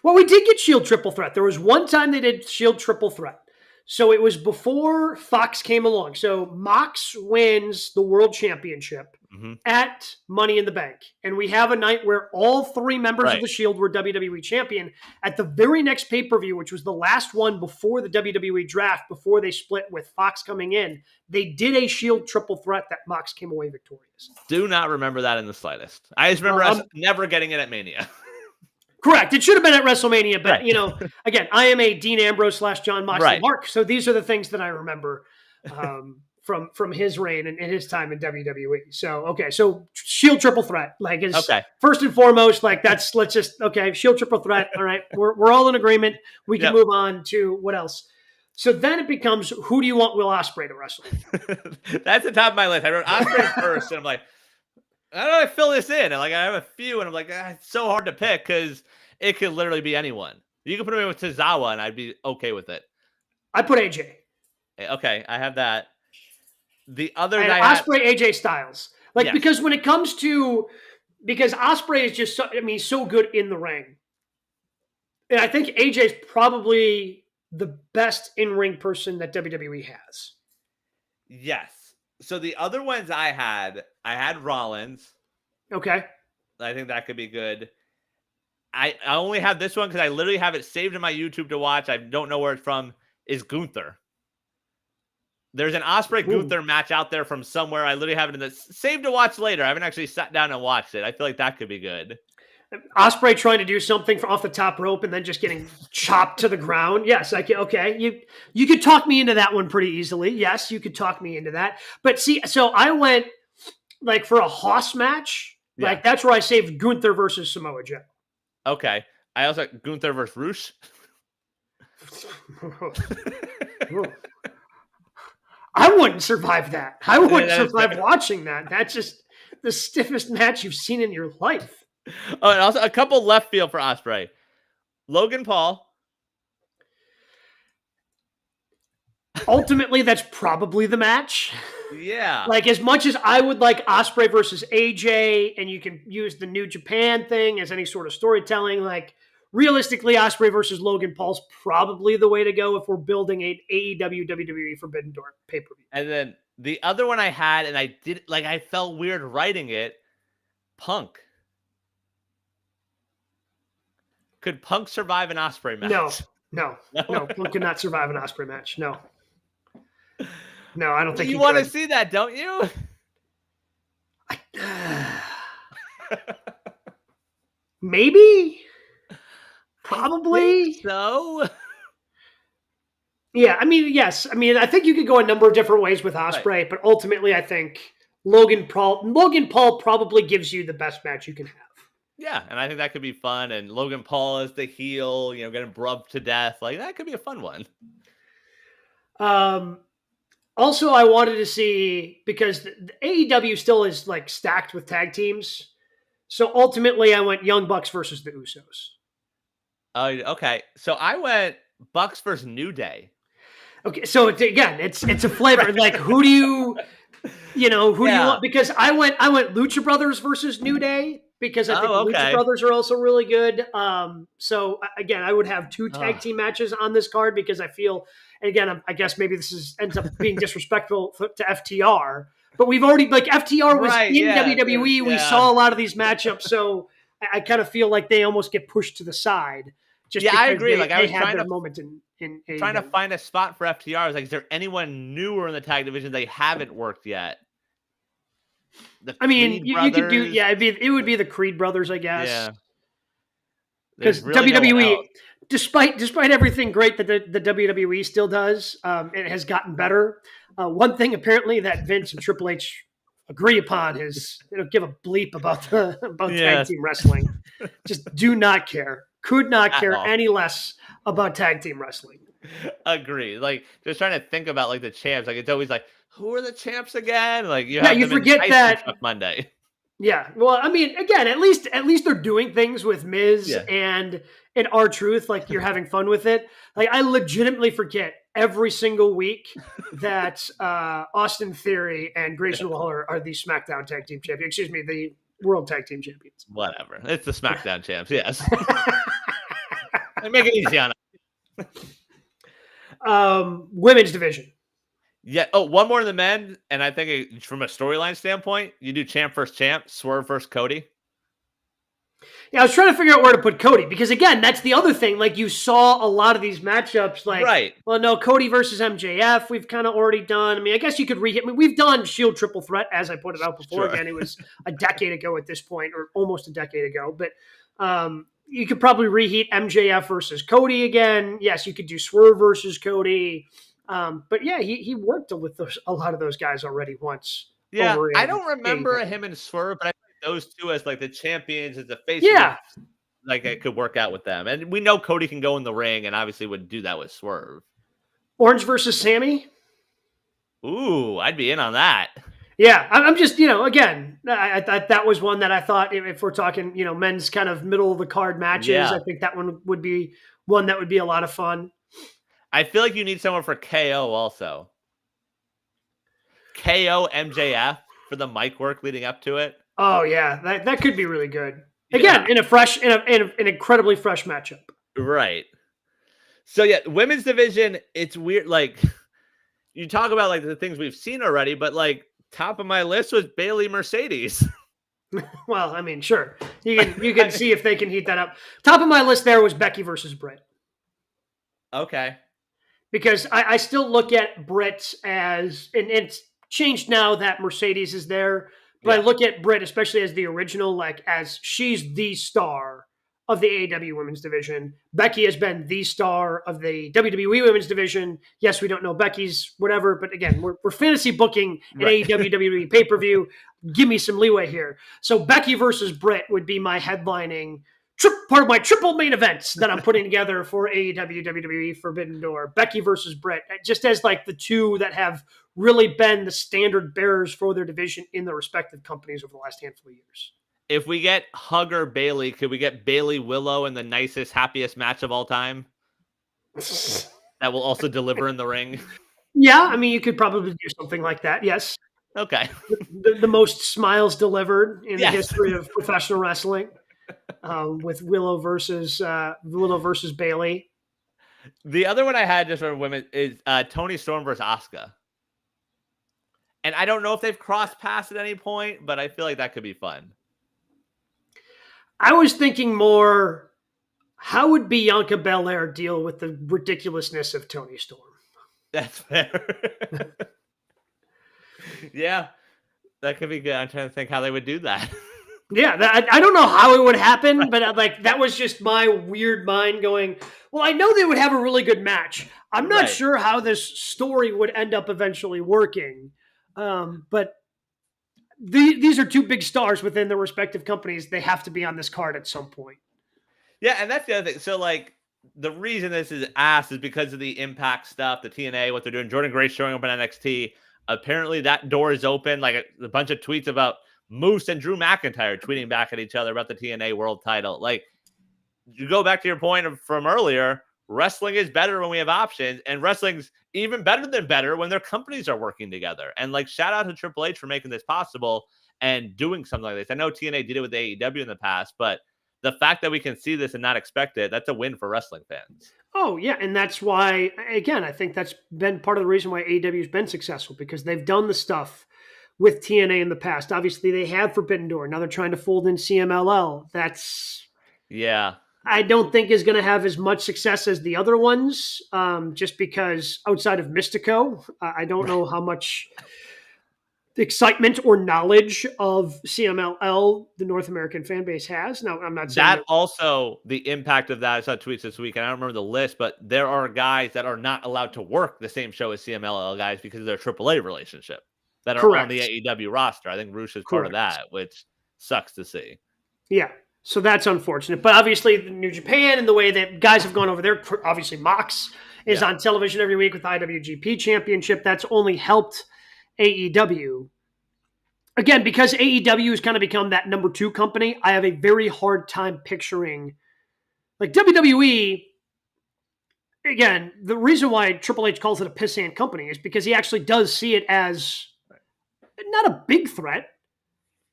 Well, we did get Shield triple threat. There was one time they did Shield triple threat. So it was before Fox came along. So Mox wins the World Championship at Money in the Bank. And we have a night where all 3 members of the Shield were WWE champion. At the very next pay-per-view, which was the last one before the WWE draft, before they split with Fox coming in, they did a Shield triple threat that Mox came away victorious. Do not remember that in the slightest. I just remember us never getting it at Mania. Correct. It should have been at WrestleMania, but again, I am a Dean Ambrose / John Moxley mark, so these are the things that I remember from his reign and his time in WWE. So so Shield triple threat, like is first and foremost, like let's just Shield triple threat. All right, we're all in agreement. We can move on to what else. So then it becomes, who do you want Will Ospreay to wrestle? That's the top of my list. I wrote Ospreay first, and I'm like, how do I fill this in? And I have a few, and I'm like, it's so hard to pick because it could literally be anyone. You can put him in with Tozawa, and I'd be okay with it. I put AJ. Okay, I have that. The other guy, Ospreay, AJ Styles, because when it comes to, because Ospreay is just, he's so good in the ring, and I think AJ is probably the best in-ring person that WWE has. Yes. So the other ones I had Rollins. Okay. I think that could be good. I only have this one because I literally have it saved in my YouTube to watch. I don't know where it's from. Is Gunther. There's an Ospreay Gunther match out there from somewhere. I literally have it in the saved to watch later. I haven't actually sat down and watched it. I feel like that could be good. Ospreay trying to do something off the top rope and then just getting chopped to the ground. Yes, okay. You could talk me into that one pretty easily. Yes, you could talk me into that. But see, so I went for a Hoss match. Yeah. That's where I saved Gunther versus Samoa Joe. Okay. I also Gunther versus Rush. I wouldn't survive that. I wouldn't survive watching that. That's just the stiffest match you've seen in your life. Oh, and also a couple left field for Ospreay. Logan Paul. Ultimately, that's probably the match. Yeah. As much as I would like Ospreay versus AJ, and you can use the New Japan thing as any sort of storytelling, realistically, Ospreay versus Logan Paul's probably the way to go if we're building an AEW WWE Forbidden Door pay-per-view. And then the other one I had, and I did I felt weird writing it, Punk. Could Punk survive an Ospreay match? No. Punk could not survive an Ospreay match. No, I don't think you want to see that, don't you? Maybe. Probably. So. Yeah, yes. I think you could go a number of different ways with Ospreay, but ultimately I think Logan Paul probably gives you the best match you can have. Yeah, and I think that could be fun. And Logan Paul is the heel, getting rubbed to death. Like, that could be a fun one. Also, I wanted to see, because the AEW still is like stacked with tag teams. So ultimately, I went Young Bucks versus the Usos. Okay. So I went Bucks versus New Day. Okay, so it's a flavor. Like, who do you want? Because I went Lucha Brothers versus New Day, because I think the Lucha Brothers are also really good. So again, I would have 2 tag team matches on this card, because I feel, and again, I guess maybe this ends up being disrespectful to FTR, but we've already, like, FTR was in WWE. Yeah. We saw a lot of these matchups, so I kind of feel like they almost get pushed to the side. I agree. I was had their moment in trying to find a spot for FTR. I was like, is there anyone newer in the tag division they haven't worked yet? You could do, it would be the Creed brothers, I guess. Yeah. Because really WWE, despite everything great that the WWE still does, it has gotten better. One thing apparently that Vince and Triple H agree upon is they don't give a bleep about tag team wrestling. Just do not care. Could not care any less about tag team wrestling. Agree. Like, just trying to think about, like, the champs. Like, it's always like, who are the champs again? Like, you forget that Monday. Yeah. Well, I mean, again, at least they're doing things with Miz and R-Truth. Like, you're having fun with it. Like, I legitimately forget every single week that Austin Theory and Grayson Waller are the SmackDown Tag Team Champions. Excuse me, the World Tag Team Champions. Whatever. It's the SmackDown champs. Yes. They make it easy on us. Women's division. Yeah. Oh, one more in the men, and I think from a storyline standpoint, you do champ versus champ, Swerve versus Cody. Yeah, I was trying to figure out where to put Cody, because again, that's the other thing. Like, you saw a lot of these matchups. Like, right. Well, no, Cody versus MJF, we've kind of already done. I mean, I guess you could re-hit. I mean, we've done Shield Triple Threat, as I put it out before. Sure. Again, it was a decade ago at this point, or almost a decade ago. But you could probably reheat MJF versus Cody again. Yes, you could do Swerve versus Cody. But yeah, he worked with a lot of those guys already once. Yeah, I don't remember him and Swerve, but I think those two as, like, the champions, as the face. Yeah. Like, it could work out with them. And we know Cody can go in the ring, and obviously would do that with Swerve. Orange versus Sammy? Ooh, I'd be in on that. Yeah, I'm just, again, I that was one that I thought, if we're talking, men's kind of middle of the card matches, I think that one would be one that would be a lot of fun. I feel like you need someone for KO also. KO MJF for the mic work leading up to it. Oh yeah, that could be really good. Again, in an incredibly fresh matchup. Right. So yeah, women's division, it's weird. Like, you talk about, like, the things we've seen already, but, like, top of my list was Bayley Mercedes. Well, I mean, sure. You can see if they can heat that up. Top of my list there was Becky versus Britt. Okay. Because I still look at Britt as, and it's changed now that Mercedes is there, but I look at Britt, especially as the original, like, as she's the star of the AEW women's division. Becky has been the star of the WWE women's division. Yes, we don't know Becky's whatever, but again, we're fantasy booking an AEW WWE pay-per-view. Give me some leeway here. So Becky versus Britt would be my headlining part of my triple main events that I'm putting together for AEW WWE Forbidden Door. Becky versus Britt, just as, like, the two that have really been the standard bearers for their division in their respective companies over the last handful of years. If we get Hugger Bayley, could we get Bayley Willow in the nicest, happiest match of all time? That will also deliver in the ring. Yeah, I mean, you could probably do something like that. Yes. Okay. The most smiles delivered in the history of professional wrestling, with Willow versus Bayley. The other one I had just for women is Toni Storm versus Asuka. And I don't know if they've crossed paths at any point, but I feel like that could be fun. I was thinking more, how would Bianca Belair deal with the ridiculousness of Toni Storm? That's fair. Yeah, that could be good. I'm trying to think how they would do that. Yeah, I don't know how it would happen, but like, that was just my weird mind going, well, I know they would have a really good match. I'm not sure how this story would end up eventually working. But these are two big stars within their respective companies. They have to be on this card at some point. Yeah, and that's the other thing. So, like, the reason this is asked is because of the Impact stuff, the TNA, what they're doing. Jordan Grace showing up on NXT. Apparently, that door is open. Like a bunch of tweets about Moose and Drew McIntyre tweeting back at each other about the TNA World Title. Like, you go back to your point from earlier. Wrestling is better when we have options, and wrestling's even better than better when their companies are working together. And like, shout out to Triple H for making this possible and doing something like this. I know TNA did it with AEW in the past, but the fact that we can see this and not expect it, that's a win for wrestling fans. Oh, yeah. And that's why, again, I think that's been part of the reason why AEW has been successful, because they've done the stuff with TNA in the past. Obviously, they have Forbidden Door. Now they're trying to fold in CMLL. I don't think is going to have as much success as the other ones, just because outside of Mystico, I don't know how much excitement or knowledge of CMLL the North American fan base has. Now, I'm not saying that also the impact of that. I saw tweets this week, and I don't remember the list, but there are guys that are not allowed to work the same show as CMLL guys because of their AAA relationship that are on the AEW roster. I think Roosh is part of that, which sucks to see. Yeah. So that's unfortunate. But obviously, New Japan and the way that guys have gone over there, obviously Mox is on television every week with the IWGP Championship. That's only helped AEW. Again, because AEW has kind of become that number two company, I have a very hard time picturing, like WWE. Again, the reason why Triple H calls it a pissant company is because he actually does see it as not a big threat,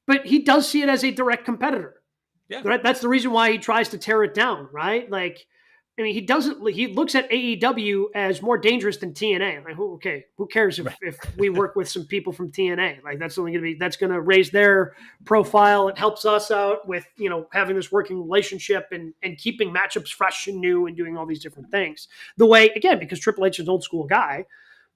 but he does see it as a direct competitor. Yeah. Right? That's the reason why he tries to tear it down, right? Like, I mean, he looks at AEW as more dangerous than TNA. Like, okay, who cares if we work with some people from TNA? Like, that's going to raise their profile. It helps us out with, having this working relationship and keeping matchups fresh and new and doing all these different things. The way, again, because Triple H is an old school guy,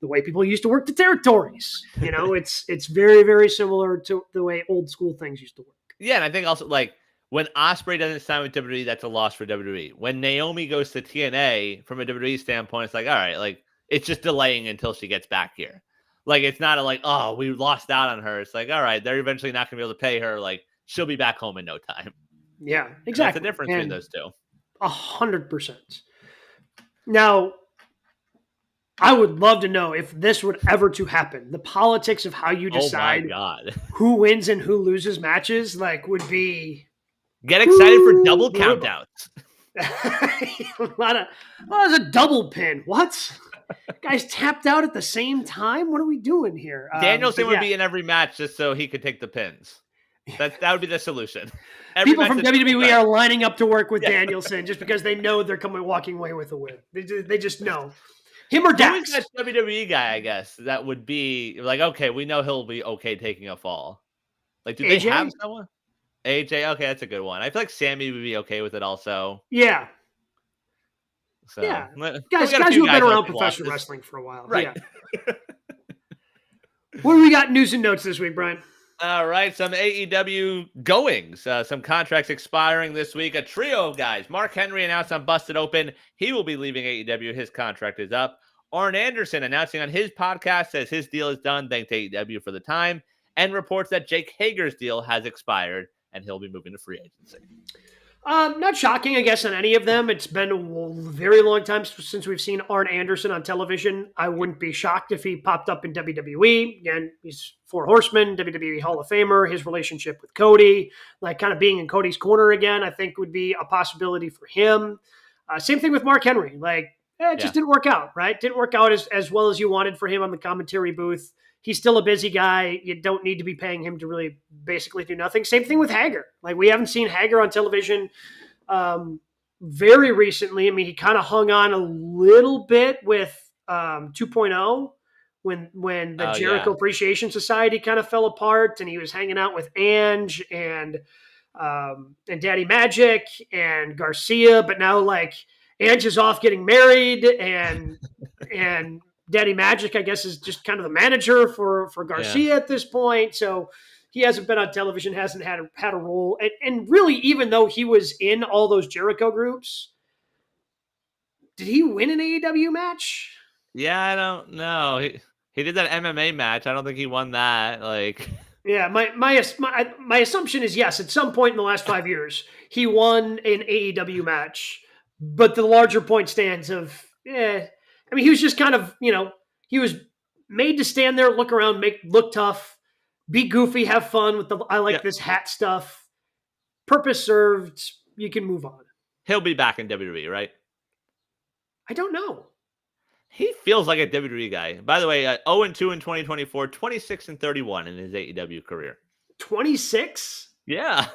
the way people used to work the territories, it's very, very similar to the way old school things used to work. Yeah. And I think also, like, when Ospreay doesn't sign with WWE, that's a loss for WWE. When Naomi goes to TNA, from a WWE standpoint, it's like, all right, like, it's just delaying until she gets back here. Like, it's not oh, we lost out on her. It's like, all right, they're eventually not going to be able to pay her. Like, she'll be back home in no time. Yeah, exactly. That's the difference between those two. 100%. Now, I would love to know if this would ever to happen. The politics of how you decide who wins and who loses matches, would be... Get excited for double countouts. There's a double pin. What? Guys tapped out at the same time? What are we doing here? Danielson would be in every match just so he could take the pins. That would be the solution. People from WWE are lining up to work with Danielson just because they know they're walking away with a win. They just know. Him or Dax. Who's that WWE guy, I guess, that would be like, okay, we know he'll be okay taking a fall. Like, do they have someone? AJ, okay, that's a good one. I feel like Sammy would be okay with it also. Yeah. So, yeah. Guys who have been around professional wrestling for a while. Right. Yeah. What do we got news and notes this week, Brian? All right, some AEW goings. Some contracts expiring this week. A trio of guys. Mark Henry announced on Busted Open he will be leaving AEW. His contract is up. Arn Anderson announcing on his podcast says his deal is done thanks to AEW for the time, and reports that Jake Hager's deal has expired and he'll be moving to free agency. Not shocking, I guess, on any of them. It's been a very long time since we've seen Arn Anderson on television. I wouldn't be shocked if he popped up in WWE. Again, he's Four Horsemen, WWE Hall of Famer. His relationship with Cody, kind of being in Cody's corner again, I think would be a possibility for him. Same thing with Mark Henry. It just didn't work out, right? Didn't work out as well as you wanted for him on the commentary booth. He's still a busy guy. You don't need to be paying him to really basically do nothing. Same thing with Hager. We haven't seen Hager on television very recently. I mean, he kind of hung on a little bit with 2.0 when the Jericho Appreciation Society kind of fell apart, and he was hanging out with Ange and Daddy Magic and Garcia. But now, Ange is off getting married, and Daddy Magic, I guess, is just kind of the manager for Garcia at this point. So he hasn't been on television, hasn't had a role. And really, even though he was in all those Jericho groups, did he win an AEW match? Yeah, I don't know. He did that MMA match. I don't think he won that. Yeah, my assumption is yes. At some point in the last 5 years, he won an AEW match, but the larger point stands of, I mean, he was just kind of, he was made to stand there, look around, look tough, be goofy, have fun with the I like this hat stuff. Purpose served. You can move on. He'll be back in WWE, right? I don't know. He feels like a WWE guy. By the way, 0-2 in 2024, 26-31 in his AEW career. 26? Yeah.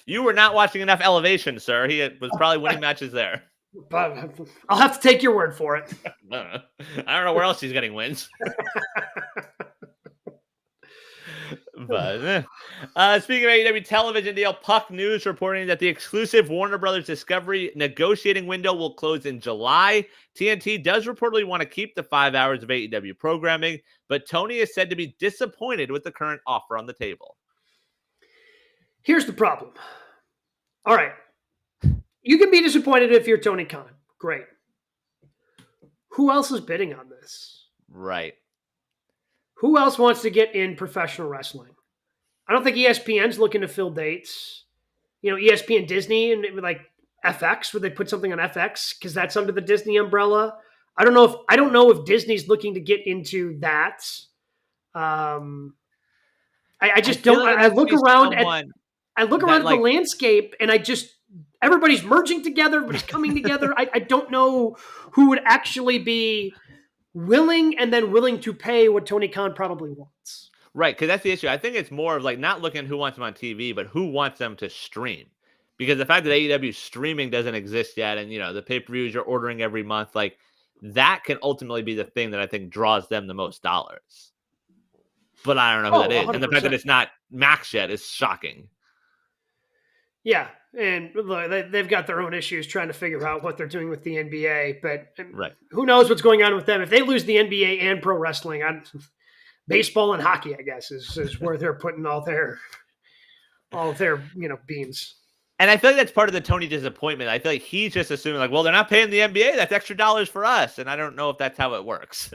You were not watching enough Elevation, sir. He was probably winning matches there. But I'll have to take your word for it. I don't know where else he's getting wins. But speaking of AEW television deal, Puck News reporting that the exclusive Warner Brothers Discovery negotiating window will close in July. TNT does reportedly want to keep the 5 hours of AEW programming, but Tony is said to be disappointed with the current offer on the table. Here's the problem. All right. You can be disappointed if you're Tony Khan. Great. Who else is bidding on this? Right. Who else wants to get in professional wrestling? I don't think ESPN's looking to fill dates. ESPN, Disney, and like FX, would they put something on FX? Because that's under the Disney umbrella. I don't know if Disney's looking to get into that. I just don't. I look around at the landscape, and everybody's merging together, everybody's coming together. I don't know who would actually be willing to pay what Tony Khan probably wants. Right, because that's the issue. I think it's more of like not looking at who wants them on TV, but who wants them to stream. Because the fact that AEW streaming doesn't exist yet, and the pay-per-views you're ordering every month, like that can ultimately be the thing that I think draws them the most dollars. But I don't know who that is. 100%. And the fact that it's not Max yet is shocking. Yeah, and they've got their own issues trying to figure out what they're doing with the NBA, but Who knows what's going on with them. If they lose the NBA and pro wrestling, baseball and hockey, I guess, is where they're putting all their beans. And I feel like that's part of the Tony disappointment. I feel like he's just assuming like, well, they're not paying the NBA. That's extra dollars for us. And I don't know if that's how it works.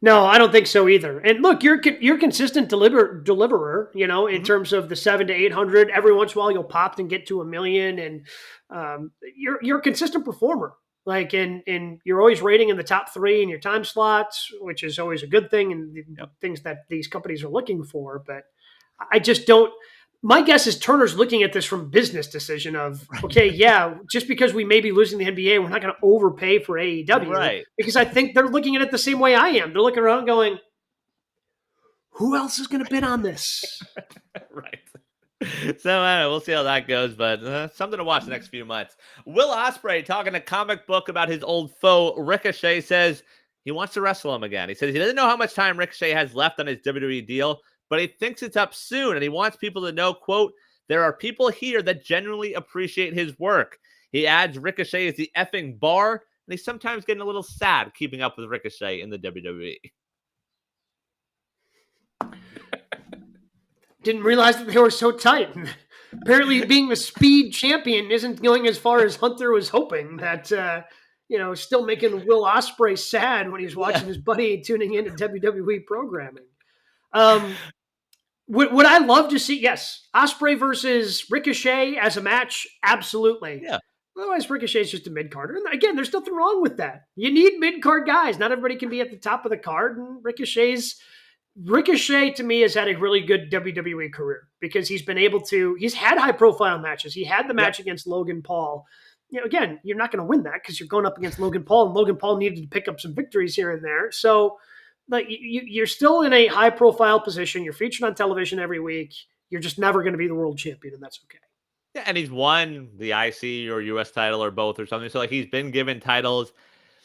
No, I don't think so either. And look, you're consistent deliverer, in terms of the 700 to 800. Every once in a while, you'll pop and get to 1 million, and you're a consistent performer. Like, and you're always rating in the top 3 in your time slots, which is always a good thing, and things that these companies are looking for. But I just don't. My guess is Turner's looking at this from a business decision of, okay, yeah, just because we may be losing the NBA, we're not going to overpay for AEW. Right. Because I think they're looking at it the same way I am. They're looking around going, who else is going to bid on this? Right. So I don't know, we'll see how that goes, but something to watch the next few months. Will Ospreay, talking a comic book about his old foe, Ricochet, says he wants to wrestle him again. He says he doesn't know how much time Ricochet has left on his WWE deal, but he thinks it's up soon, and he wants people to know, quote, there are people here that genuinely appreciate his work. He adds Ricochet is the effing bar, and he's sometimes getting a little sad keeping up with Ricochet in the WWE. Didn't realize that they were so tight. Apparently being the speed champion isn't going as far as Hunter was hoping. That, still making Will Ospreay sad when he's watching his buddy tuning into WWE programming. Would I love to see, yes, Ospreay versus Ricochet as a match? Absolutely. Yeah. Otherwise, Ricochet's just a mid-carder. And again, there's nothing wrong with that. You need mid-card guys. Not everybody can be at the top of the card. And Ricochet, to me, has had a really good WWE career because he's had high-profile matches. He had the match against Logan Paul. Again, you're not going to win that because you're going up against Logan Paul, and Logan Paul needed to pick up some victories here and there. So, like, you're still in a high-profile position. You're featured on television every week. You're just never going to be the world champion, and that's okay. Yeah, and he's won the IC or US title or both or something. So, like, he's been given titles.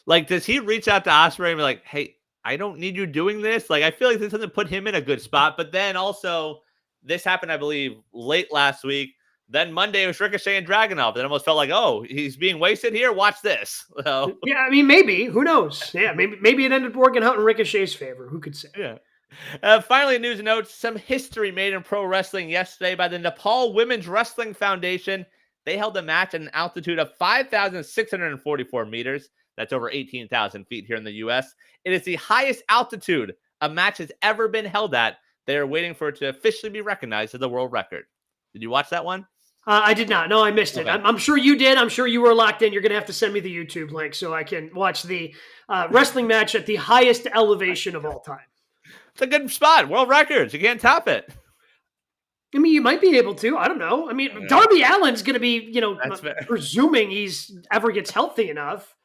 Like, does he reach out to Ospreay and be like, hey, I don't need you doing this? Like, I feel like this doesn't put him in a good spot. But then also, this happened, I believe, late last week. Then Monday it was Ricochet and Dragunov. It almost felt like, oh, he's being wasted here. Watch this. So. Yeah, I mean, maybe. Who knows? Yeah, maybe it ended up working out in Ricochet's favor. Who could say? Yeah. Finally, news and notes. Some history made in pro wrestling yesterday by the Nepal Women's Wrestling Foundation. They held a match at an altitude of 5,644 meters. That's over 18,000 feet here in the U.S. It is the highest altitude a match has ever been held at They are waiting for it to officially be recognized as the world record. Did you watch that one? I did not. No, I missed it. I'm sure you did. I'm sure you were locked in. You're going to have to send me the YouTube link so I can watch the wrestling match at the highest elevation of all time. It's a good spot. World records. You can't top it. I mean, you might be able to. I don't know. I mean, Darby Allin's going to be, presuming he's ever gets healthy enough,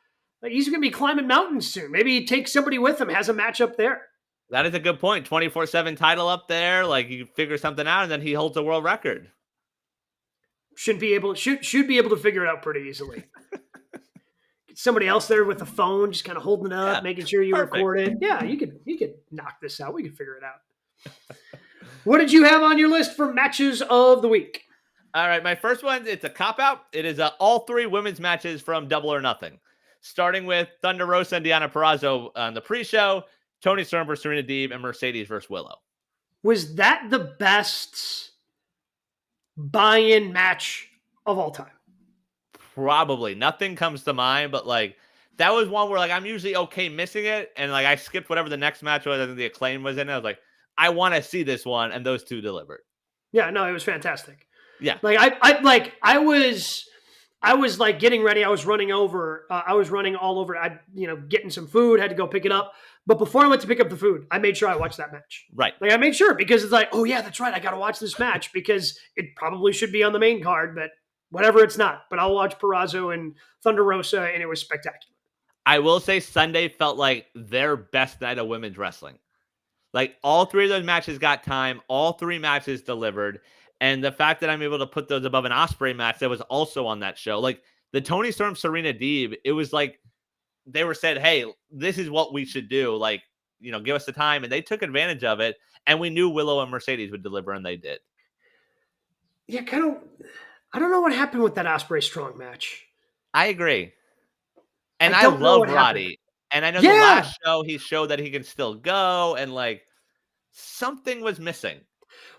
he's going to be climbing mountains soon. Maybe he takes somebody with him, has a match up there. That is a good point. 24/7 title up there. Like, you figure something out, and then he holds a world record. Should be able to figure it out pretty easily. Get somebody else there with the phone, just kind of holding it up, making sure you record it. Yeah, you could knock this out. We could figure it out. What did you have on your list for matches of the week? All right, my first one, it's a cop-out. It is all 3 women's matches from Double or Nothing. Starting with Thunder Rosa and Deonna Purrazzo on the pre-show, Toni Storm versus Serena Deeb, and Mercedes versus Willow. Was that the best buy-in match of all time? Probably. Nothing comes to mind, but that was one where I'm usually okay missing it, and I skipped whatever the next match was. I think the Acclaim was in it. I was like, I want to see this one, and those 2 delivered. Yeah, no, it was fantastic. Yeah, I was getting ready. I was running all over. Getting some food. Had to go pick it up. But before I went to pick up the food, I made sure I watched that match. Right. I made sure because it's oh yeah, that's right. I got to watch this match because it probably should be on the main card, but whatever, it's not. But I'll watch Purrazzo and Thunder Rosa, and it was spectacular. I will say Sunday felt like their best night of women's wrestling. All 3 of those matches got time. All 3 matches delivered. And the fact that I'm able to put those above an Ospreay match that was also on that show, the Toni Storm Serena Deeb, it was they were said, hey, this is what we should do. Give us the time. And they took advantage of it. And we knew Willow and Mercedes would deliver, and they did. Yeah, I don't know what happened with that Ospreay Strong match. I agree. And I love Roddy. And I know the last show, he showed that he can still go. And something was missing.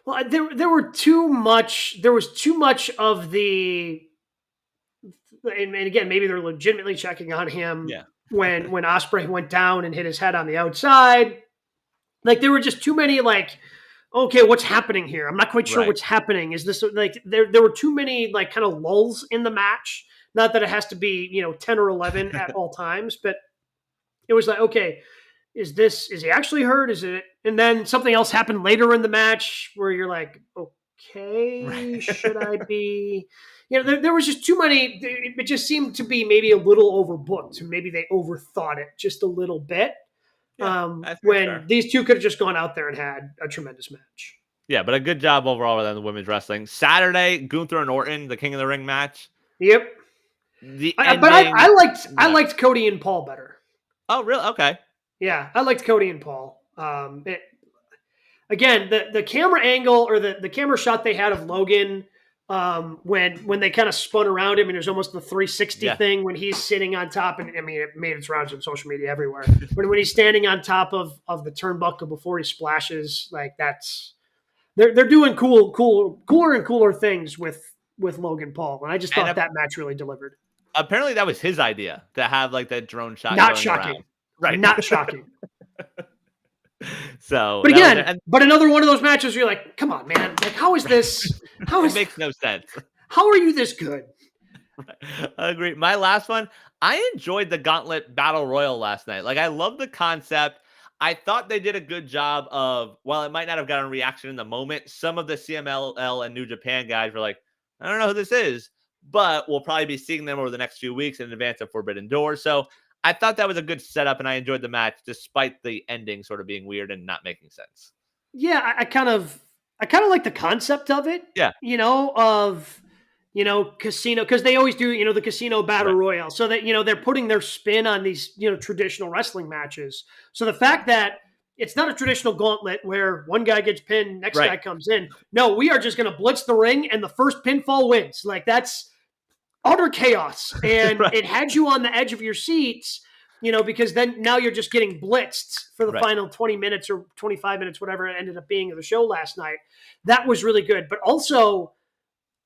Well, there was too much of the, and again, maybe they're legitimately checking on him when Ospreay went down and hit his head on the outside. There were just too many okay, what's happening here? I'm not quite sure what's happening. Is this there were too many kind of lulls in the match. Not that it has to be 10 or 11 at all times, but it was okay, is he actually hurt? Is it? And then something else happened later in the match where you're okay, should I be? There was just too many. It just seemed to be maybe a little overbooked. Maybe they overthought it just a little bit. When these 2 could have just gone out there and had a tremendous match. Yeah, but a good job overall with the women's wrestling. Saturday, Gunther and Orton, the King of the Ring match. Yep. I liked Cody and Paul better. Oh, really? Okay. Yeah, I liked Cody and Paul. Again, the camera angle or the camera shot they had of Logan when they kind of spun around him and it was almost the 360 thing when he's sitting on top, and I mean it made its rounds on social media everywhere. But when he's standing on top of the turnbuckle before he splashes, that's they're doing cooler and cooler things with Logan Paul, and I just thought that match really delivered. Apparently, that was his idea to have that drone shot. Not shocking, around. Right? Not shocking. So, but again, but another one of those matches where you're come on, man! How is this? It makes no sense. How are you this good? Right. I agree. My last one, I enjoyed the Gauntlet Battle Royal last night. I love the concept. I thought they did a good job of, while it might not have gotten a reaction in the moment, some of the CMLL and New Japan guys were I don't know who this is, but we'll probably be seeing them over the next few weeks in advance of Forbidden Door. So I thought that was a good setup, and I enjoyed the match despite the ending sort of being weird and not making sense. Yeah, I kind of like the concept of it. Yeah. Casino, because they always do, the casino battle royale. So that, they're putting their spin on these, traditional wrestling matches. So the fact that it's not a traditional gauntlet where one guy gets pinned, next guy comes in. No, we are just going to blitz the ring and the first pinfall wins. That's utter chaos. And it had you on the edge of your seats, because then now you're just getting blitzed for the final 20 minutes or 25 minutes, whatever it ended up being of the show last night. That was really good. But also,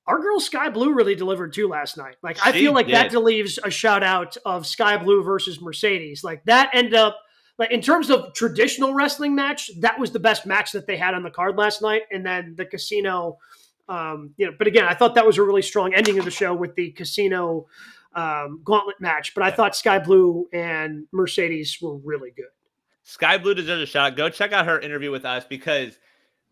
our girl Sky Blue really delivered too last night. I feel that leaves a shout out of Sky Blue versus Mercedes. That ended up, like in terms of traditional wrestling match, that was the best match that they had on the card last night. And then the casino, but again, I thought that was a really strong ending of the show with the casino gauntlet match. But I thought Sky Blue and Mercedes were really good. Sky Blue deserves a shout. Go check out her interview with us because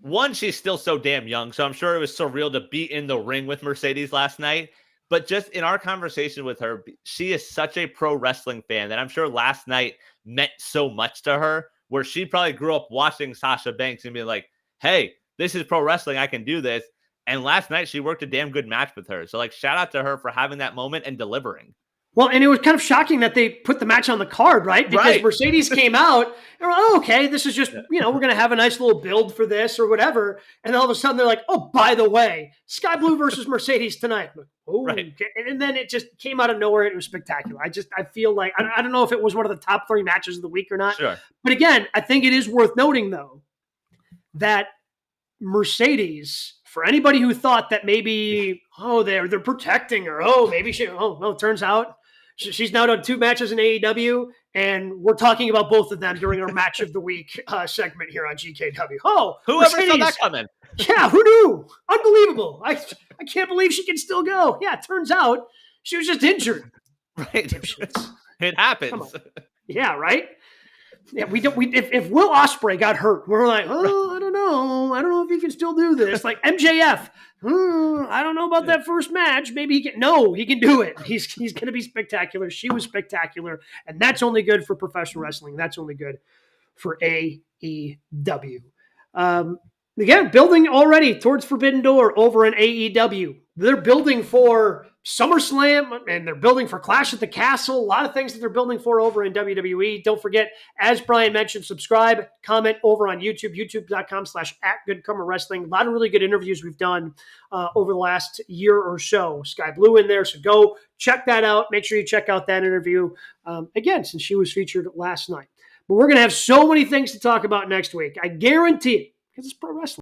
one, she's still so damn young. So I'm sure it was surreal to be in the ring with Mercedes last night. But just in our conversation with her, she is such a pro wrestling fan that I'm sure last night meant so much to her, where she probably grew up watching Sasha Banks and being like, hey, this is pro wrestling. I can do this. And last night she worked a damn good match with her. So like, shout out to her for having that moment and delivering. Well, and it was kind of shocking that they put the match on the card, right? Because Mercedes came out and we're like, oh, okay, this is just, we're going to have a nice little build for this or whatever. And all of a sudden they're like, oh, by the way, Sky Blue versus Mercedes tonight. Like, oh, right. Okay. And then it just came out of nowhere. It was spectacular. I feel like, I don't know if it was one of the top 3 matches of the week or not. Sure. But again, I think it is worth noting, though, that Mercedes, for anybody who thought that maybe, they're protecting her. Maybe it turns out she's now done 2 matches in AEW, and we're talking about both of them during our match of the week segment here on GKW. Whoever saw that coming? Yeah, who knew? Unbelievable! I can't believe she can still go. Yeah, it turns out she was just injured. Right, it happens. Yeah, right. Yeah, if Will Ospreay got hurt, we're like, I don't know if he can still do this. Like MJF, I don't know about that first match. Maybe he can. No, he can do it. He's going to be spectacular. She was spectacular, and that's only good for professional wrestling. That's only good for AEW. Again, building already towards Forbidden Door over in AEW. They're building for SummerSlam, and they're building for Clash at the Castle. A lot of things that they're building for over in WWE. Don't forget, as Brian mentioned, subscribe, comment over on YouTube, youtube.com/@GoodKarmaWrestling. A lot of really good interviews we've done over the last year or so. Sky Blue in there, so go check that out. Make sure you check out that interview, again, since she was featured last night. But we're going to have so many things to talk about next week. I guarantee it, because it's pro wrestling.